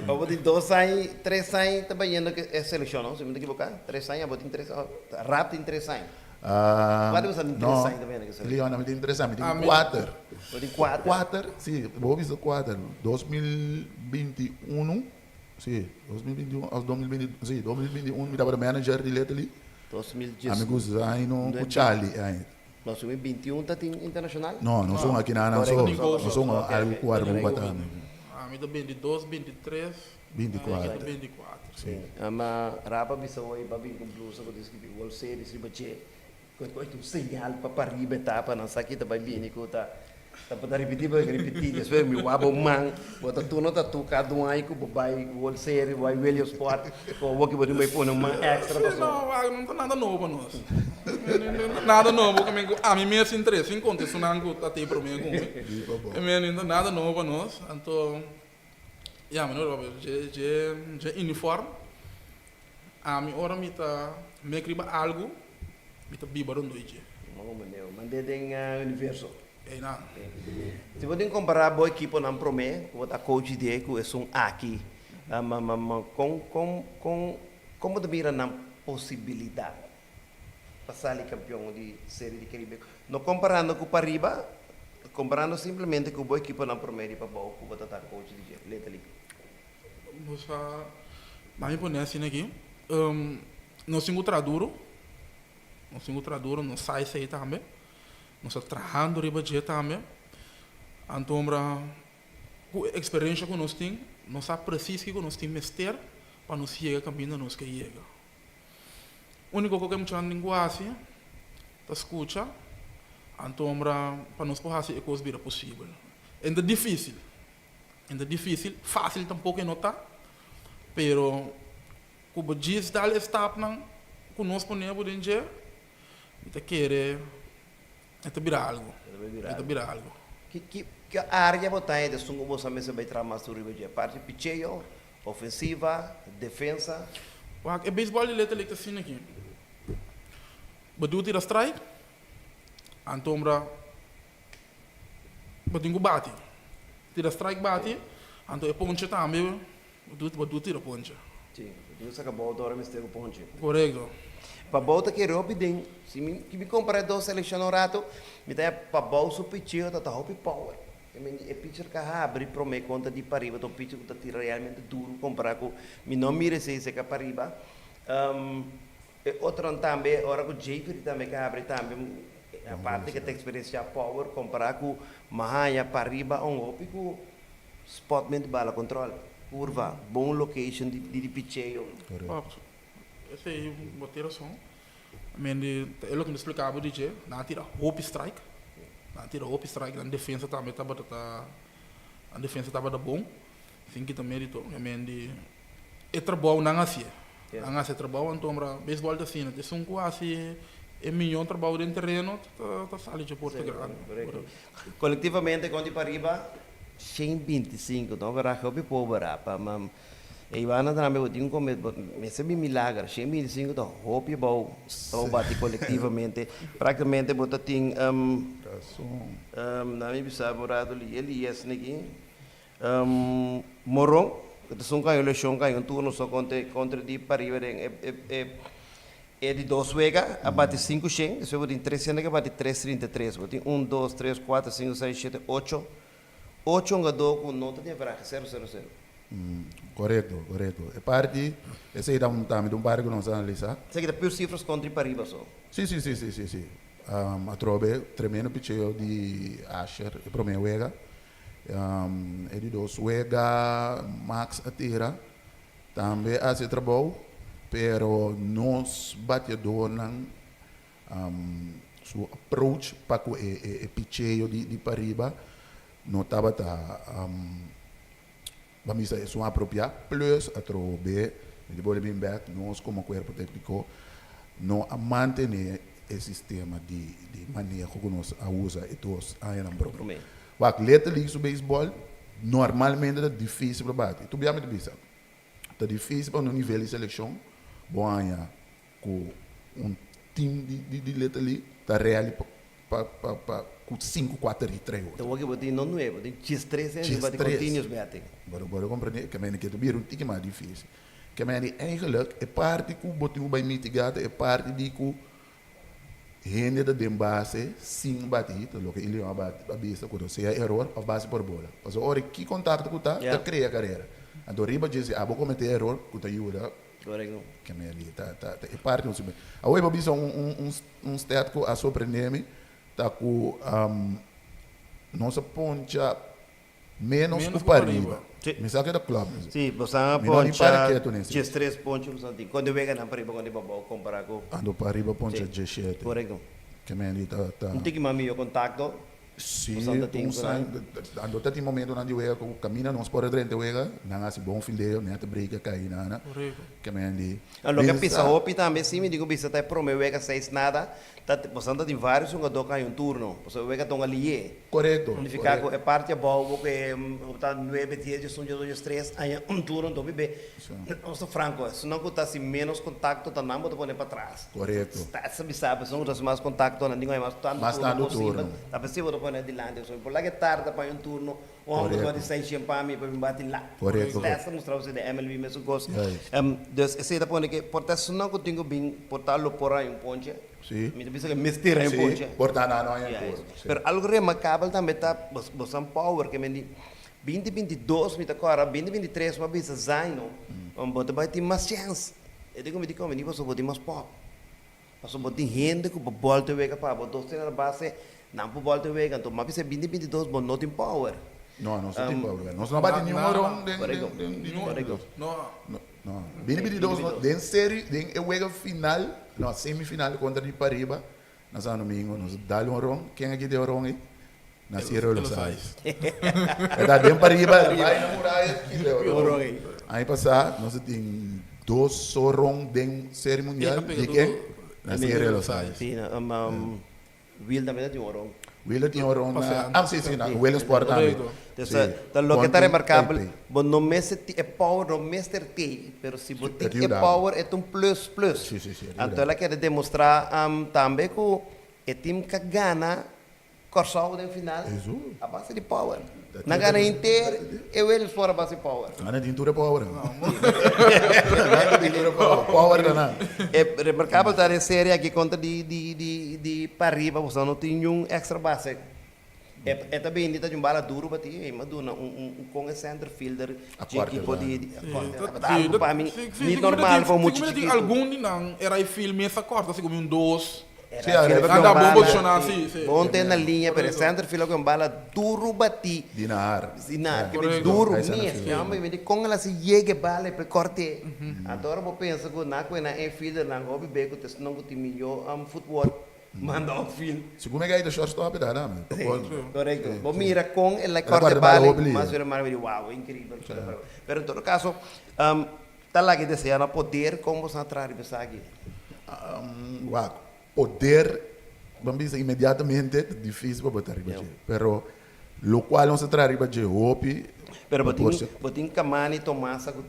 Vamos de 2 anos, 3 anos também indo que é seleção, não? Se me equivocar, 3 anos, vou ter 3 anos, rápido em 3 anos. Quanto você tem 3 anos também né? Leon, não tem 3 anos, tem 4. Tem 4? Sim, vou ver 4. 2021. Sim, 2021, 2021 me dava manager de Letali. 2018. Amigos aí no Charlie aí. Nós 2021 tá tem internacional? Não somos aqui na não somos algo quadro batendo. Me dá 22, 23, 24. Sim. Ama rapa bisa oi babi com blusa com descrever wall series ribache. Com tu señal para arriba etapa não sabe que tá bem bem tá. Tá para repetir, depois me wabo man, bota tu não tá tu cada aí que vai wall series, vai William Sport, ou o que você vai pôr uma extra para não tá nada novo para nós. Nada novo, a mim mesmo interessa, em contexto não que até para mim não nada novo para nós, então já uniforme, a mim hora me tá me escreva algo, me tá bibar doide. Mandei tem universo. Se você comparar boa equipe na Promé, o coach de que é aqui, como te mira na possibilidade passar de campeão de série de Caribe? Não comparando com Pariba, comparando simplesmente com boa equipe na Promé de Pabau, que você coach de Letali. Você vai pôr assim aqui, nós temos traduro, nós sai também. Nós estamos trabalhando riba de também. Então, a experiência que nós temos, nós sabemos preciso que nós temos mestre para nós chegar a caminho nós que chega. O único que temos na linguagem, é escuta, então, para nós fazer coisas que é possível. Ainda difícil, fácil tampouco não está, pero como diz da etapa que nós podemos dentro, então querer é virar algo. Que área você tem de sungo você mesmo vai trabalhar sobre a parte picheio, ofensiva, defesa? O beisebol ele é assim aqui. Badu tira strike, antombra badingo bate. Tira strike bate, anto é ponche também, Wat doet hij op pontje? Sim, eu só acabou de hora me esteve ponte. Correcto. Para volta que robi ding, se me comprar dois selecionam rato, me dá para bolsa o pitcher tá hopi power. É pitcher que abre para me conta de pariba, então pitcher que tá tira realmente duro comprar com, me não mire se é que pariba. Outro também, hora que o Jeffrey também que abre também, a parte que tem experiência power comprar com mahanha pariba hopi com spotment bala control, curva, bom location de pitcher. Essa aí, botei a som. É o que me explicava, DJ. Na tira hope strike. Na tira hope strike, a defesa também estava a defesa estava bom. Assim que também dito, é trabalho não assim. Não assim trabalho, então para beisebol da cena, é um quase milhão trabalho dentro do terreno, tá sali de Porto Grande. Coletivamente, quando para arriba, 125, então verá que eu vou para e Ivana também eu digo como me sempre milagre, 125 então hope bom, então bate coletivamente, praticamente bota tem na minha bisa morado ali ele aqui morong que são caiu leção caiu turno só contra de pariba é de 2 vega a bate 5 100, isso eu tenho 300 que bate 333, eu tenho 1 2 3 4 5 6 7 8 8 jogador com nota de verdade 000. Correto. E parte, esse aí dá um par que nós analisamos. Você que dá por cifras contra para arriba só. Sim. A trobe, tremendo picheio de Asher, e para mim wega. E de dois wega, Max atira. Também hace trabalho, pero nós batedor não su approach para o picheio de para arriba, não estava vamos dizer, é apropriado, plus a trobe, de bola bem back, nós como corpo técnico, não manter o sistema de manejo que nós usamos e todos aí na prova. Mas letterlijk o beisebol, normalmente é difícil para bater. Tu bem me diz, é difícil para no nível de seleção, bom com time de letterlijk, tá real para com 5, 4 e 3 então o que eu não novo, tem 3 anos bate continuous batting. Bora compreender que men que tu bir um tique mais difícil. Que men eigenlijk é parte que o botinho vai mitigar, é parte de que rende da base sim bater, lo que ele vai a vista quando se é erro a base por bola. Mas hora que contato que tá cria carreira. Então riba diz abo cometer erro que tá ajuda. Correto. Que men ali tá é parte não se. A web bisa um stat que a surpreender-me tá com nossa poncha menos que para arriba. Me sabe da clube. Sim, você poncha 3 pontos, quando eu vejo na para arriba, quando eu vou comparar com... Ando para arriba poncha 17. Correto. Que me ali tá... Não tem que mami o contato? Sim, ando até momento onde eu vejo, camina, não se pode durante o vejo, não há bom filho, nem até briga, cair, nada. Que me ali... Lo que pisa hopi também, sim, me digo, pisa até pro meu vejo 6 nada, você anda tem vários jogadores que um turno, você vejo que estão ali. Correto. Ficar com a parte boa, que está 9, 10, 18, 3, aí turno, então bebê. Não sou franco, se não está assim menos contato, tá não vou pôr para trás. Correto. Está sabe, são os mais contato, não ninguém mais tanto turno. Tá possível pôr adiante, por lá que tarde para um turno, homem pode sair champanhe para me bater lá. Correto. Essa mostrar você de MLB mesmo gosto. Dus esse da pôr que porta se não tenho bem portá-lo por aí um ponche. Sim. Me pensa que mestre em ponche. Porta não é coisa. Pero algo remarcável também tá você power que me 2022 me tá agora 2023 uma vez zaino. Bota vai ter mais chance. Eu digo me digo me você pode mais pop. Passou botar gente que volta a ver para botar você na base não por volta a ver então mas você 2022 bom não tem power. Não tem power. Nós não bate nenhum rong Não. 2022 den série den eu final, não semifinal contra de Pariba. Nós ano domingo nós dá um rong, quem é que deu rong aí? Na Sierra Los Ais. É da den Pariba, vai na muralha que deu rong. Aí passar, nós tem 2 só rong den série mundial de quem? Na Sierra Los Ais. Sim, Will também tem um rong. Will tinha um rong na sim, Will Sport também. Então, lo que está remarcável, não mestre é power, não mestre T, mas se você tem power, é um plus. Então, ela quer demonstrar também que o time que ganha, corção no final, a base de power. Na gana inteiro, eu eles fora base power. Ana tintura power. Ana tintura power na. É remarcável estar em série aqui conta de para arriba, você não tinha extra base. É também ainda de bala duro para ti, mas com o center fielder de equipo de algo para mim, não normal para muito chiquito. Algum de não era aí filme essa corta, assim como 2. Anda bom posicionar assim. Ontem na linha, pero center fielder com bala duro bati. Dinar. Duro mesmo. Com ela se chega bala para corte. Agora eu penso que na coisa é fielder, não hobby beco, te não que melhor futebol. Manda um filho. Se como é que é da shortstop da dama? Correcto. Bom, mira com ele corte bala, mas era maravilhoso, wow, incrível. Pero em todo caso, tá lá que deseja poder como você atrair para aqui. Poder, vamos dizer imediatamente difícil para botar riba, pero lo qual não se traz riba de hope. Pero botin camani tomasa com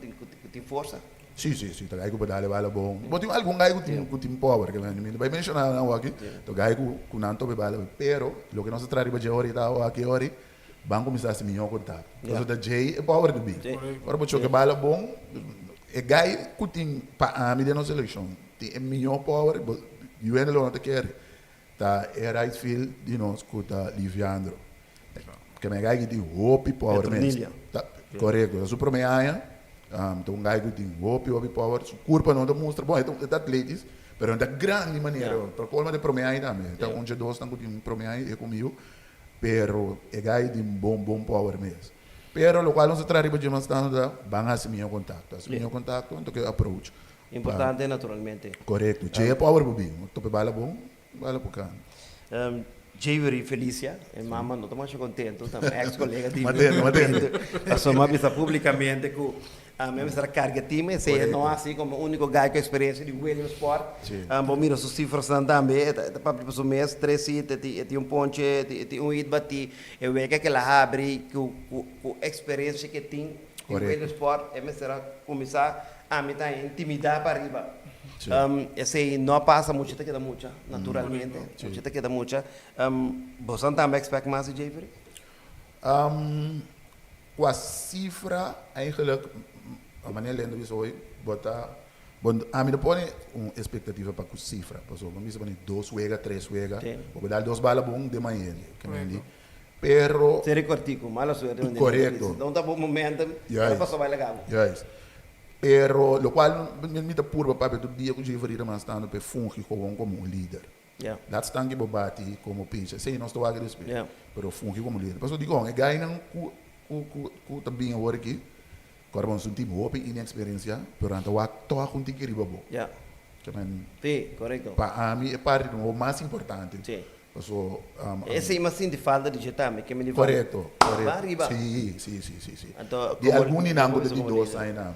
força. Sim, tá aí que pode dar bala bom. Botin algum gai com tim power que vai mencionar não aqui. Então gai com não tobe bala, pero lo que não se traz riba de hora tá aqui hora, vão começar a se melhor contar. Então da J é power do B. Agora botou que bala bom, é gai com tim pa a mídia na seleção. Tem melhor power, e o não te quer. Tá é right field de nós com tá Liviandro. Que me gai que tem hope power mesmo. Tá correto. A super meia então um gai que tem hope power, su curva não demonstra bom, então é atletas, pero de grande maneira, para colma de promeai também. Então onde dois estão com promeai é comigo, pero é gai de bom power mesmo. Pero lo qual não se traz riba de mais tanto van a assumir o contato, então que approach. Importante naturalmente. Correto. J power bubi, tope bala bom, bala por cá. Javery Felicia, mamma, não estou mais contente, também ex-colega de Matendo. Assumir isso publicamente que a minha carga time, se não assim como o único guy com experiência de Williamsport. Bom, mira, as cifras também, para o mês, 3 hits, tem ponche, tem hit bati, eu vejo que ela abre, com a experiência que tem em Williamsport, é será começar a me dar intimidade para arriba. Esse não passa muito, te queda muito, naturalmente. Muito te queda muito. Você também expect mais de Javery? Com a cifra, eigenlijk, a maneira lendo isso hoje, botar. A mim põe uma expectativa para a cifra. Vamos dizer, 2 juega, 3 juega. Vou dar 2 balas bom de manhã. Pero. Seria cortico, mala suerte. Correto. Não está bom momento, não passou mais legal. Pero lo qual me dá purba para todo dia que eu já mas estando para fungir como um líder. Dat staan que bobati como pinche. Sei não estou a respeito. Pero fungir como líder. Mas eu digo, é ganhar ku também agora aqui. Agora vamos sentir hope e inexperiência, pero anta wa toa com tigre babo. Sim, correto. Para mim é parte do mais importante. Sim. So, esse é uma sim de falta de jetame que me diz. Correto. Sim. De algum inango de dois ainda.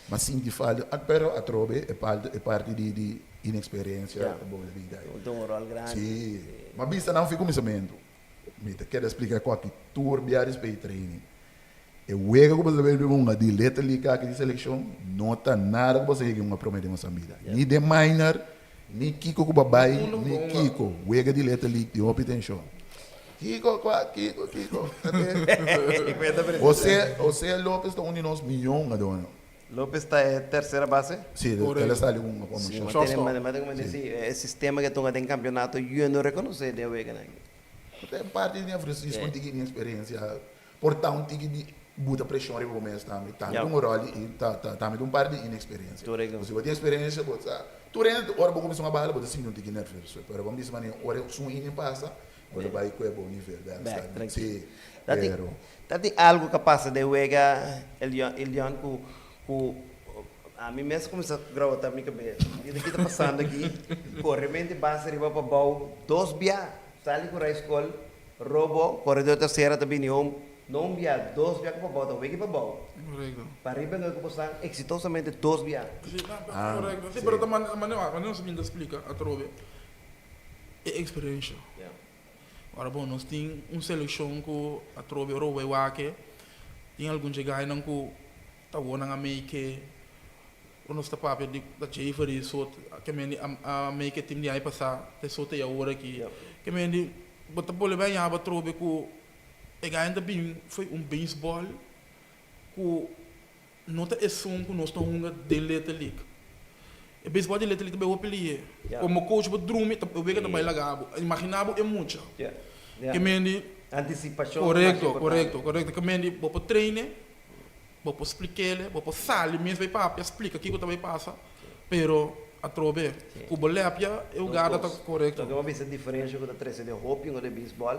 Mas sim de falta, pero a trobe é parte de inexperiência da boa vida. Então um rol grande. Sim. Mas vista não fica começamento. Me quero explicar qual que turbiares para treining. Eu vejo que você vê uma dileta liga de seleção, não está nada que você uma promessa de vida. Ni de minor, ni Kiko com babai, ni Kiko. Vega dileta liga de obtenção. Kiko. Você Lopes está unindo uns milhões a dona. Lopes está em terceira base? Sim, ele está ali com uma chance. Mas o sistema que tem campeonato, eu não reconheço de Vega. Tem parte de Francisco com tigre experiência. Portanto, tigre muita pressão para o começo também. Tá um rol e também um par de inexperiência. Se você tem experiência, você tu rende hora para começar uma bala, você sim não tem nervoso. Pero vamos dizer maneira, hora sum in passa, você vai com o bom nível dela. Sim. Tem algo que passa de Vega, Elian com a mim mesmo começa a gravar também cabeça. E daqui está passando aqui, corremento base riba para baú, 2 bia, sali com a escola, robo, corredor terceira também não via 2 via para baú, vem para baú. Para riba não começar exitosamente 2 via. Correto. Sim, pero a maneira se me explica a trove é experiência. Agora bom, nós tem seleção com a trove robo e wake, tem algum chegar não com tá bom na make o nosso papel da Javery so que me a make team de aí passar te so te agora aqui que me bota bole bem a trobe com Ik ga in de bim foi baseball ku nota é som ku nós estamos de letterlijk. E baseball de letterlijk bij hopelie. Ja. Como coach be drumi eu vega também lagabo. Imaginabo é muito. Yeah. Que mendi Anticipação. correto. Que mendi bopo treine, bopo explicar, bopo sali mesmo vai papo explica o que também passa. Pero a trobe, o bolepia eu gada tá correto. Então, uma vez a diferença com a três de hopping ou de baseball,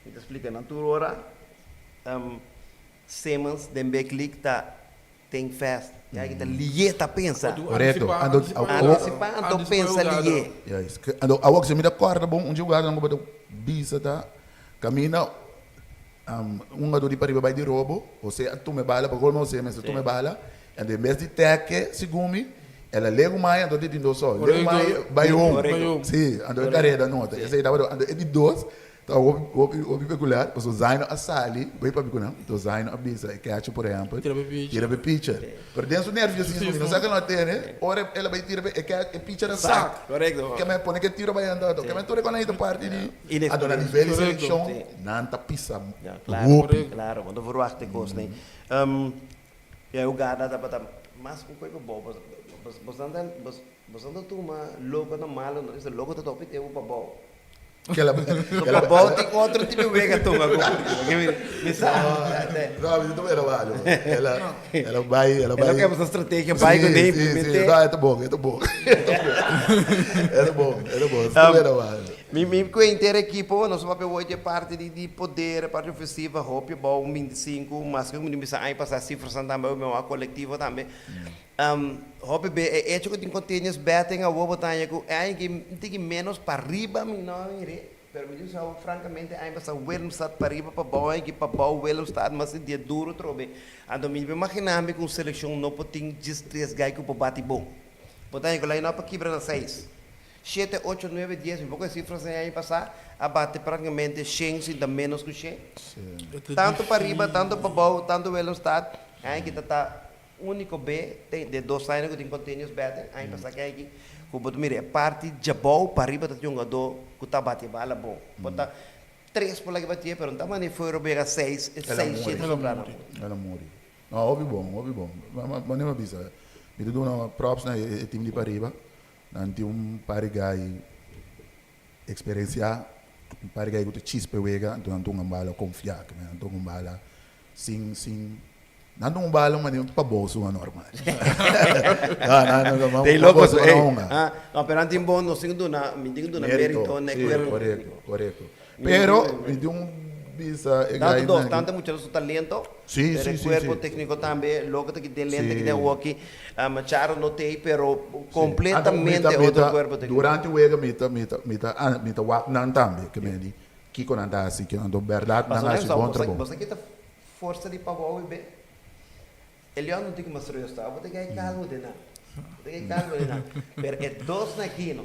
me explica na tua hora, Simmons, den Beklik, tá tem festa. E aí tá lieta pensa. Correto. Antecipar, então pensa lié. Yes. Ando awak se me da corda bom um jogador não pode bisa tá. Camina jogador de pariba vai de roubo, você tu me bala para gol você mas tu me bala, e de vez de teque segumi, ela leva mais ando de dindo só. Leva mais vai um. Sim, ando carrega nota. Esse aí tava ando de dois. Então, o peculiar, o zaino a sali, vai para bico o zaino a bisa, que acha por exemplo, tira para pitcher. Por dentro do nervosismo, não sabe que não tem, né? Ora, ela vai tirar para pitcher a saco. Correto. Que me põe que tira vai andar, que me tira quando aí parte de, a dona nível de seleção, não tá pisa. Claro, quando for wacht coisa, né? E o gada da bata, mas com coisa boa, você anda tu uma louco na mala, não é louco da top, é o babau. Aquela Babau tem outro tipo de vega tunga, me sabe? não, isso não era válido. Ela vai. Ela quer essa estratégia, vai com ele. Sim, é bom. Era bom. Isso não era válido. Me com a inteira equipe, nós vamos hoje parte de poder, parte ofensiva, hope, bom, 25, mas que eu me disse, aí passar cifras também, o meu coletivo também. Hope be é que tem contínuos betting a ovo tanya que é que tem menos para riba, não é? Pero me diz francamente, aí passa Willemstad para riba para bom, que para bom Willemstad, mas é duro trobe. Ando me imaginar-me com seleção não pode ter 3 gai que para bate bom. Portanto, que lá não para quebrar 6. 7, 8, 9, 10, um pouco de cifras aí passar, abate praticamente 100 ainda menos que 100. Tanto para riba, tanto para bom, tanto Willemstad, aí que está único B, tem de 2 anos que tem contínuos betting, aí passar que aqui, que pode mirar, parte de bom para riba tem um jogador que está batendo bala bom. Portanto, 3 por lá que batia, pero não maneira foi roubar 6, 6, 7 sobrando. Ela morre. Não, ouve bom. Mas nem me avisa. Me deu uma props na time de Pariba, não tem par de gai experiência, par de gai que chispe wega, então não tem bala confiar, não tem bala sim. Não tem bala, mas não para bolso normal. Não. Tem louco isso, não, pero antes bom, não sei do na, me digo do na mérito, né? Correto. Pero me deu bisa tanto mucho su talento, el cuerpo técnico también, lo que tem lente que tem aqui, Charo no tem, pero completamente outro cuerpo técnico. Durante o wega mita wak nan tambe, que me di, kiko nan ta assim, que ando verdade nan assim contra bom. Você que tá força de pavão e bem. Ele não tem que mostrar isso, tá? Vou ter que calmo de nada. Porque é dois naquilo.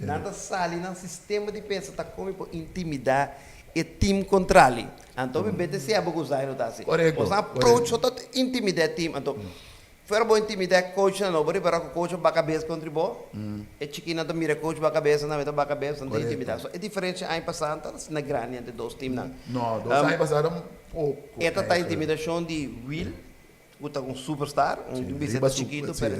Nada sali, não sistema de pensa tá como por intimidar e time controle. Então, me bete se é bom usar não tá assim. Você approach só intimidar time, então. Fora bom intimidar coach não, bora para o coach ba cabeça contribui. É chiquinho então mira coach ba cabeça, não ba cabeça, não intimidar. É diferente aí passando na grande entre dois times não. Não, dois aí passaram pouco. Esta tá intimidação de Will. Uta um superstar, bisete chiquito, pero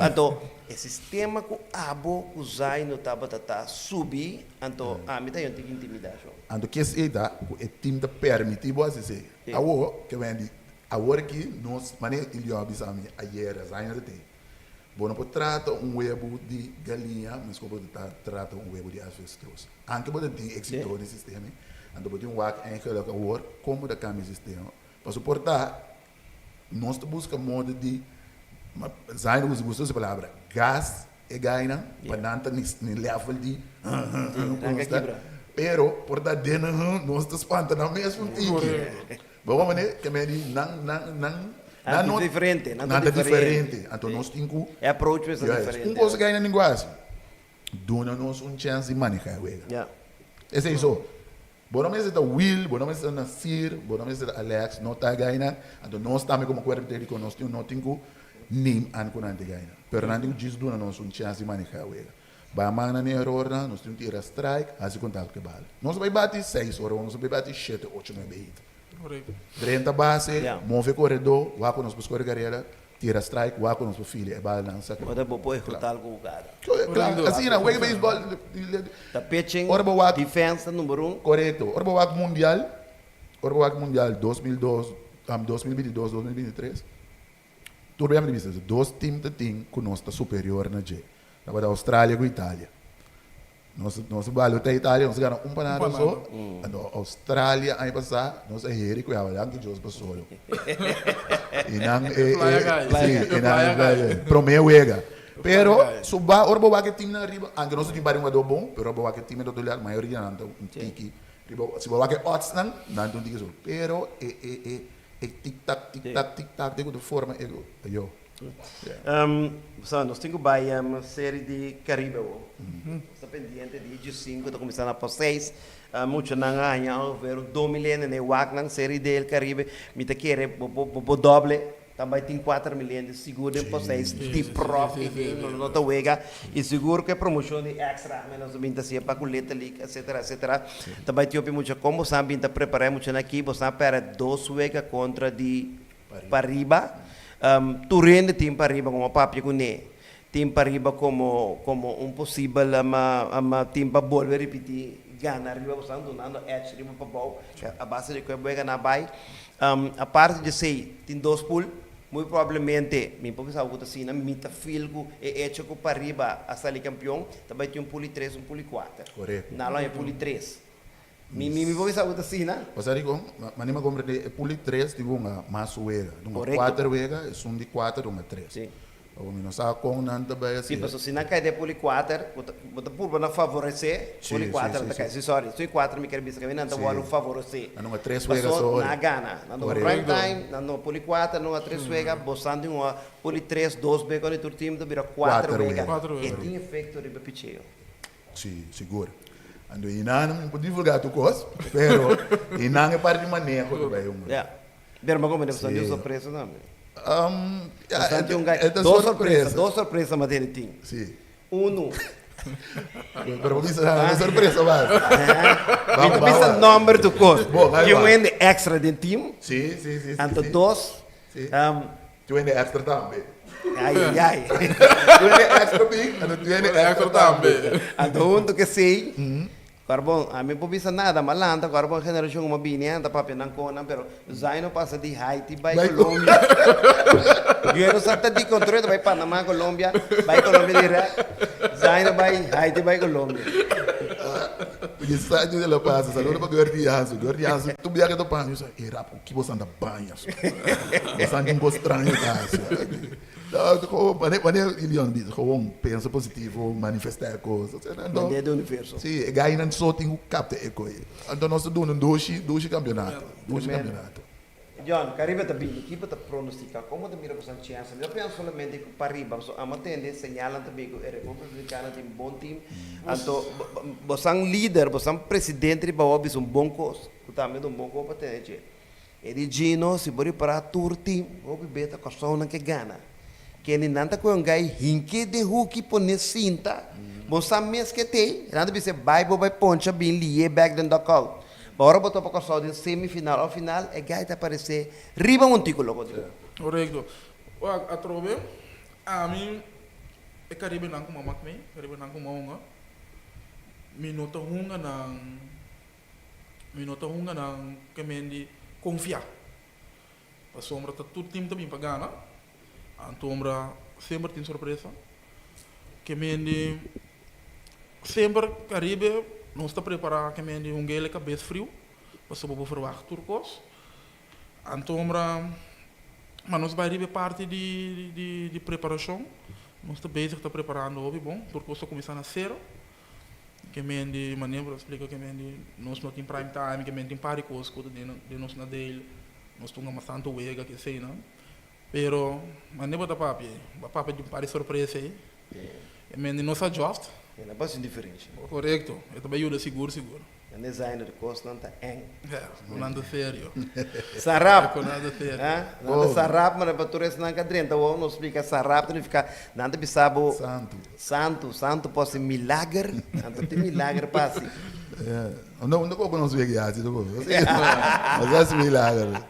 então, esse sistema com abo usai no tabatata subir, então me tem que intimidação. Então que se dá, o time da permite você dizer, agora que vem agora que nós maneira ele observa ayer as ainda tem. Bom, não pode tratar huevo de galinha, mas como pode tratar huevo de avestruz. Anche pode ter êxito no sistema, então pode wak en geluk agora como da cambia sistema. Para suportar, nós buscamos modo de, zaino usa essa palavra, gás e gaina, para não nem level de, pero por dar dentro nós estamos espantando ao mesmo tempo. Vamos ver que me diz não diferente, nada diferente. Então nós temos é approach é diferente. Coisa gaina linguagem, dona-nos chance de manejar o ego. Esse é isso. Bom, mas é Will, bom, mas é Nasir, bom, mas é Alex, não está ganhando. Então, nós também como corpo técnico, nós temos nem an com ante ganhar. Pero não diz do nós chance de manejar o ego. Ba mana ni error na, nós temos tira strike, assim contato que bala. Nós vai bater 6 horas, nós vai bater 7, 8, 9 hit. Correcto. 30 base, Yeah. move corredor, wako nós buscar carreira, tira strike, wako nós filha, bala lança. Ora bo poi hotal ko cara. Claro, assim na wega baseball, Da pitching, Ora bo wako defense número 1. correto. Ora bo wako mundial, 2002, 2022, 2023. Tudo bem, mas dois times que tem que nós está superior na G. Na da Austrália com a Itália. Nós valeu até a Itália, nós ganhamos panada só. A Austrália aí passar, nós é heri com ela, lá que Deus passou. E não promeu ega. Pero suba orbo wa que time na riba, anche nós time bari um do bom, pero orbo wa que time do olhar maioria não um tiki. Riba se wa que odds não um tiki só. Pero tic tac de forma eu. Nós temos uma série de Caribe. Está pendiente de 5, está começando a por 6. Muito não ganha, ver 2 milhões de WAC na série do Caribe. Me te quer doble. Também tem 4 milhões de seguro por 6 de próprio não está wega e seguro que é promoção de extra menos de 20 para coleta ali etc. Também tem muito como sabe está preparar muito aqui você para 2 wega contra de Pariba. Tu rende tim Pariba como papi com ne tim Pariba como possível tim para volver repetir ganhar riba você donando edge riba para bom a base de que é na bai a parte de sei tem 2 pool muito provavelmente me pode saber assim na mita filgo é hecho com Pariba a sair campeão também tem pool 3 pool 4 correto na lá é pool 3 me pode saber assim né você digo mas nem compreende pool 3 tem uma mais wega uma 4 wega é de 4 uma 3 sim o menino sabe com nada bem assim sim mas se não cai de pool 4 bota por não favorecer pool 4 tá cai sorry se 4 me quer dizer que não tá vou favorecer não 3 wega só na gana no prime time no pool 4 no 3 wega bostando uma pool 3 2 be com o time do vira 4 wega e tem efeito de picheio sim seguro ando não pode divulgar tu coisa pero não é parte de manejo do bem yeah ver mas como você deu surpresa não dos surpresas mas ele tem sim pero vamos a surpresa vai vamos pensar número do costo que um ende extra de time sim anto dos tu ende extra também ai tu ende extra big anto tu ende extra também anto que sei Carbon, a mim pode nada, malanta, carbon geração uma binha, anda para não cona, pero Zaino passa de Haiti, vai Colômbia. Eu não sei de controle, vai Panamá, Colômbia, vai Colômbia direto. Zaino vai Haiti, vai Colômbia. Porque sabe onde ela passa, sabe para Gordiazo, tu viaja do panho, isso é rapo, que você anda banho, você anda um estranho, gewoon pensa positivo, manifestar coisas. Não é do universo. Sim, ganha não só tem o capta eco. Então nós estamos no dois campeonato. John, Caribe está bem, a equipe está pronostica, como te mira para a chance? Eu penso somente que para arriba, a matende señalan também que a República Dominicana tem bom time. Então, você é líder, você é presidente, você é bom coisa, também é bom coisa para ter. Ele Gino, se for para tour team, você beta com a pessoa que ganha. Que ele não está com um gai hinque de hockey por cinta. Você mesmo que tem, nada de ser vai poncha bem lié back then knockout. Agora botou para o de semifinal ao final é gai tá aparecer riba um tico logo. Correcto. A trove a mim é Caribe não como macme, Caribe não como uma. Minuto hunga não que mendi confiar. A sombra tá tudo time também para ganhar. Antombra sempre tem surpresa. Que mendi sempre Caribe não está preparado que mendi gele cabeça frio para se poder verwacht turcos. Antombra mas nós vai receber parte de preparação. Nós está bezig te preparando hoje bom. Turcos está começando a zero. Que mendi maneira explica que mendi nós não tem prime time que mendi pare coisas de nós na dele. Nós estamos bastante wega que sei não. Pero, mas nem bota papi de pare surpresa aí. E mendi não se adjust. É uma base diferente. Correto. Eu também ajuda seguro. En de zijn de kosten aan te eng. Ja, onando sério. Sarap. Onando sério. Nanda sarap, mas para todos não cadrenta, ou não explica sarap, não fica, nada bisabo. Santo pode ser milagre, anto tem milagre passe. Não conheço o que é isso. Mas é milagre.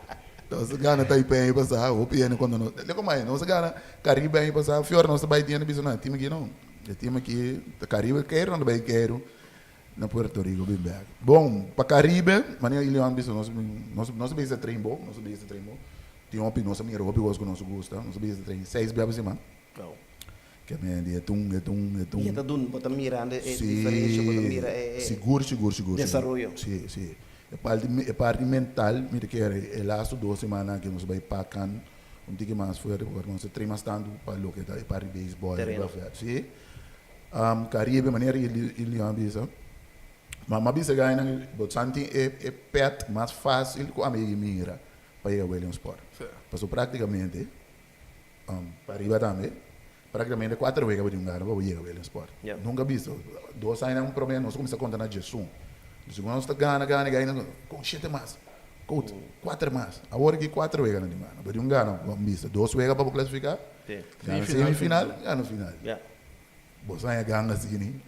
Então, se gana tá aí bem passar, o piano quando não. Leco mais, não se gana Caribe bem passar, fior não se vai ter bicho não, time aqui não. O time aqui, Caribe quero, não vai quero. Na Puerto Rico, bem back. Bom, para Caribe, maneira ele anda bicho, nós bem trem bom, nós bem trem bom. Tem uma opinião, minha roupa gosto que nós gosta, nós bem trem 6 bem semana. Que é é tum. E tá dando, bota mirando, é diferente, bota mira, é seguro. Desarrollo. Sim. É parte mental, me quer é laço 2 semanas que nós vai pacar, tique mais forte, porque nós treinamos tanto para o que é parte de beisebol, sim. Caribe, maneira ele anda bicho. Mas bisa ganha, but something é pet mais fácil com a mira para ir ao Williamsport. Passou praticamente, para ir também, praticamente 4 vezes para ir ao Williamsport. Nunca visto. 2 anos problema, nós começamos a contar na Jesús. Segundo nós ganha, com 7 mais. 4 mais. Agora que 4 vezes na dimana. Para ir vamos visto. 2 vezes para classificar. Semifinal, ganha no final. Bosanha ganga sini,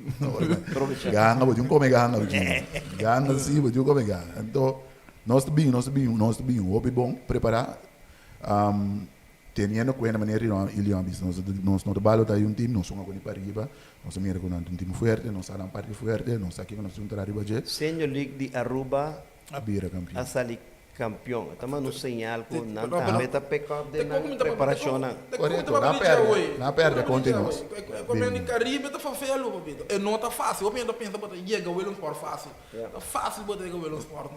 ganga boju come ganga sim boju come ganga. Então nós bem, hoje bom preparar, tendo cuenta maneira ele nós não trabalho tá aí time, nós somos agora para arriba, nós mira com um time forte, nós salam parte forte, nós aqui nós somos arriba já. Senior League de Aruba, Abira campeão. Asali campeão. Estamos no sinal com não tá meta pick-up de preparação. Correto, na perde continuamos. Como é no Caribe, tá fácil, papito. É não tá fácil. Eu penso para chega o Williamsport fácil. Tá fácil botar o Williamsport.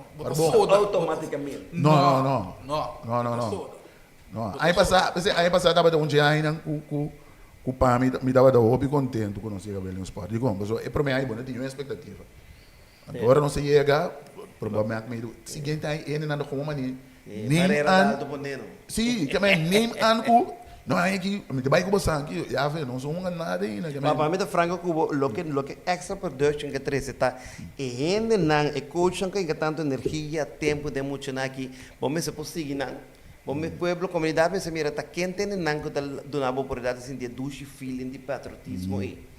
Automaticamente. Não. Aí passar tava um dia ainda com pá me dava da hobby contento quando chega o Williamsport. Digo, mas é para mim aí, não tinha uma expectativa. Agora não se chega. Provavelmente seguinte aí ele não como mani nem sim que mas nem anco não é que me vai com você aqui já vê não sou nada ainda mas para mim da franco cubo lo que extra production que treze tá e gente não é coach que tanto energia tempo de muito na aqui vamos se possível não vamos pueblo comunidade se mira tá quente não que do na oportunidade assim de douche feeling de patriotismo aí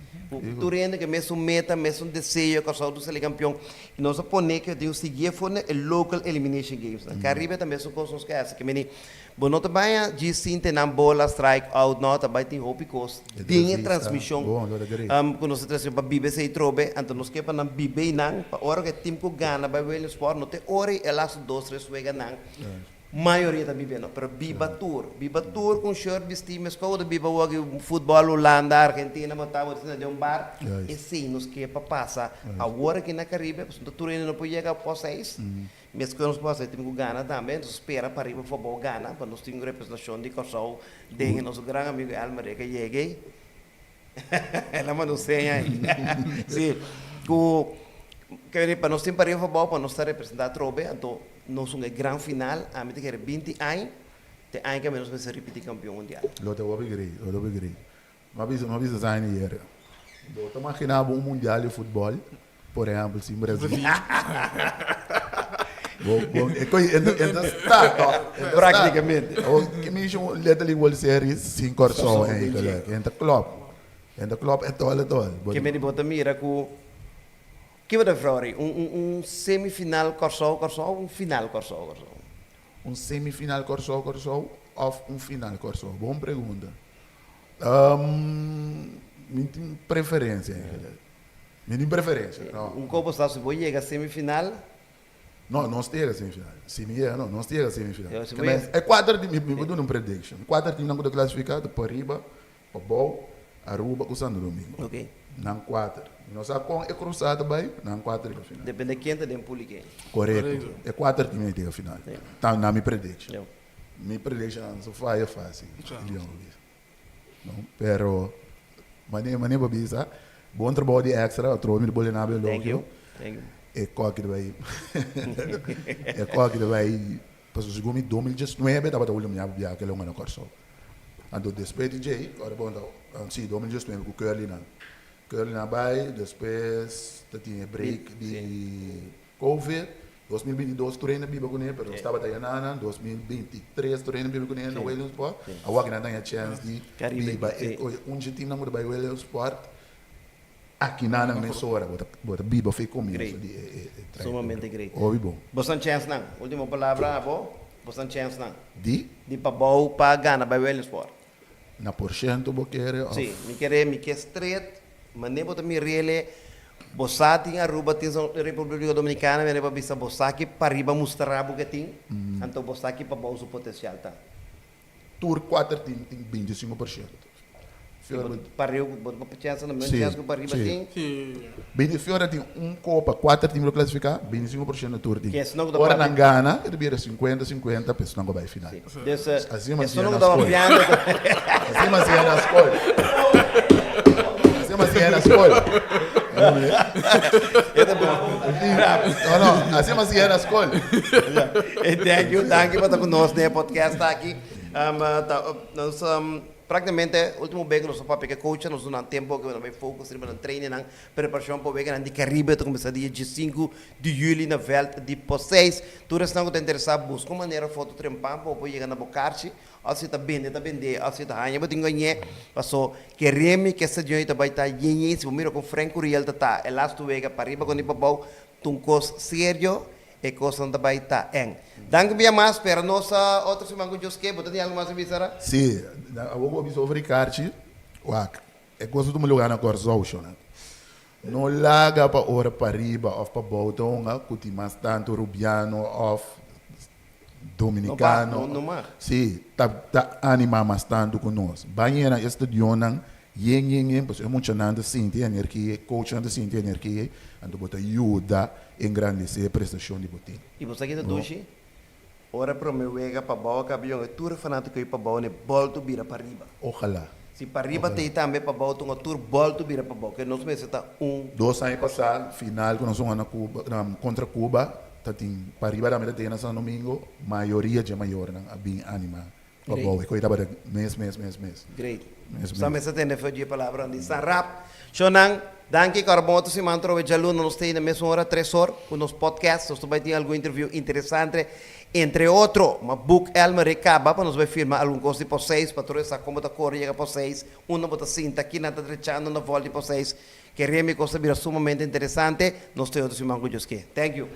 tu rende que mesmo meta, mesmo desejo que o Saúde seja campeão. E nós aponemos que eu seguir foi o local elimination games. Caribe também são coisas que essa que me bom não também de sinte na bola strike out não também tem hope cost. Tem transmissão. Quando nós transmissão para BBC e trobe, então nós que para na BBC não, para hora que time que ganha vai ver o sport não tem hora elas 2-3 vezes não. Maioria da Biba não, pero Biba Tour com shirt vestir, mas quando Biba joga futebol Holanda, Argentina, matava de um bar, e sim, nos que para passar agora aqui na Caribe, porque o Turino não pode chegar para 6, mas quando nós passamos temos que ganhar também, nós espera para ir para o futebol ganhar, para nós termos representação de Corsol, de nosso grande amigo Almaria que cheguei, ela mandou senha aí, sim, que para nós termos para ir para o futebol, para nós estar representado trobe, então nós uma grande final, a mim que era 20 anos, tem anos que menos vai ser repetir campeão mundial. Lotte vou begrepen. Maar wie zijn hier? Lotte imaginar um mundial de futebol, por exemplo, em Brasil. Praticamente. Que me chama letterlijk World Series 5 Corsol eigenlijk. En de club é todo. Que me bota mira com que vai fazer semifinal Corsol, final Corsol. Semifinal Corsol of final Corsol? Boa pergunta. Minha preferência. Minha preferência. Como está se vai chegar semifinal? Não, não chega semifinal. Não chega semifinal. É 4 times, me vou dar uma prediction. 4 times não podem classificar para Riba, para Bol, Aruba e Santo Domingo. Ok. Não 4. Nós sabemos que é cruzado bem, não 4 no final. Depende de quem está dentro do Correto. É 4 times que final. Então, na minha prediction. Minha prediction é fácil. Não, pero maneira babisa, bom trabalho de extra, trouxe me bolhe na belo. Thank you. É qualquer vai. É qualquer vai. Para os gomos 2019 estava trabalhando minha via que longa no corso. Ando depois de Jay, agora bom sim 2019 com Curly na vai, depois tinha break de COVID, 2022 treina biba com ele, pero estava Tayanana, 2023 treina biba com ele na Williamsport. Agora que não tem a chance de biba, onde time não muda para Williamsport, aqui não é só hora, bota biba foi comigo. Sumamente great. Ouvi bom. Bosan chance não. Última palavra, abo. Bosan chance não. De para bom para ganhar para Williamsport. na porcento bo querer. Sim, me quer straight, mas nem botar me rele. Bosati a Aruba tem República Dominicana, mas para bisa bosaki para riba mostrar o que tem, então bosaki para bom o potencial tá. Tour 4 tem 25%. Para eu botar chance na mesma chance que para riba tem. Bem Fiora tem copa, 4 times classificar, 25% do tour tem. Agora Ora na Gana, ele vira 50-50, pessoal não vai final. Assim mas não dá uma piada. Assim mas é na escola. Assim mas é na escola. Não, assim mas é na escola. Thank you para estar conosco no podcast tá aqui. Nós praticamente último vez nós papai que coach nós no tempo que nós vai foco no treino na preparação para o vez na Caribe to começar dia 5 de julho na Veld de Poseis. Tu estão interessado buscar maneira foto trempar para chegar na Bocarchi. Assim tá bem, assim tá hanha, mas ganhar passou que remi que essa gente vai estar yenye se mira com Franco Riel tá elasto vega para riba com nipabau tuncos sério e coisa não vai estar em. Danke bem mais para nós outros semana que eu esqueci, botar algo mais a visar? Sim, a vou ver sobre Carchi. É coisa do meu lugar na Corsaution. Não larga para hora para riba ou para botão, que mais tanto rubiano ou dominicano. Não. Sim, tá anima mais tanto conosco. Banheira estúdio não, yen, pois é muito nada sentir energia, coach nada sentir energia, então bota ajuda engrandecer a prestação de botim. E você aqui da duche? Ora para meu vega para boa, avião é tour fanático ir para boa, né? Volto vira para riba. Ojalá. Se para riba tem também para boa, tu tour volto vira para boa, que nós meses está 2 anos passados, final que nós vamos na Cuba, contra Cuba, tá tem para riba da meta tem nessa domingo, maioria de maior não, bem anima. Para boa, coisa para mês. Great. Só me se tem foi de palavra de sarap. Shonan, danke carboto se mantro e jaluno nos tem na mesma hora 3 horas com nos podcasts, nós vai ter algum interview interessante. Entre outro, uma book Elmer recaba para nos vai filmar algum coisa por 6 para toda essa como da cor chega por 6, uma bota cinta aqui na trechando na volta por 6, que realmente coisa vira sumamente interessante, nós temos outro se mango Thank you.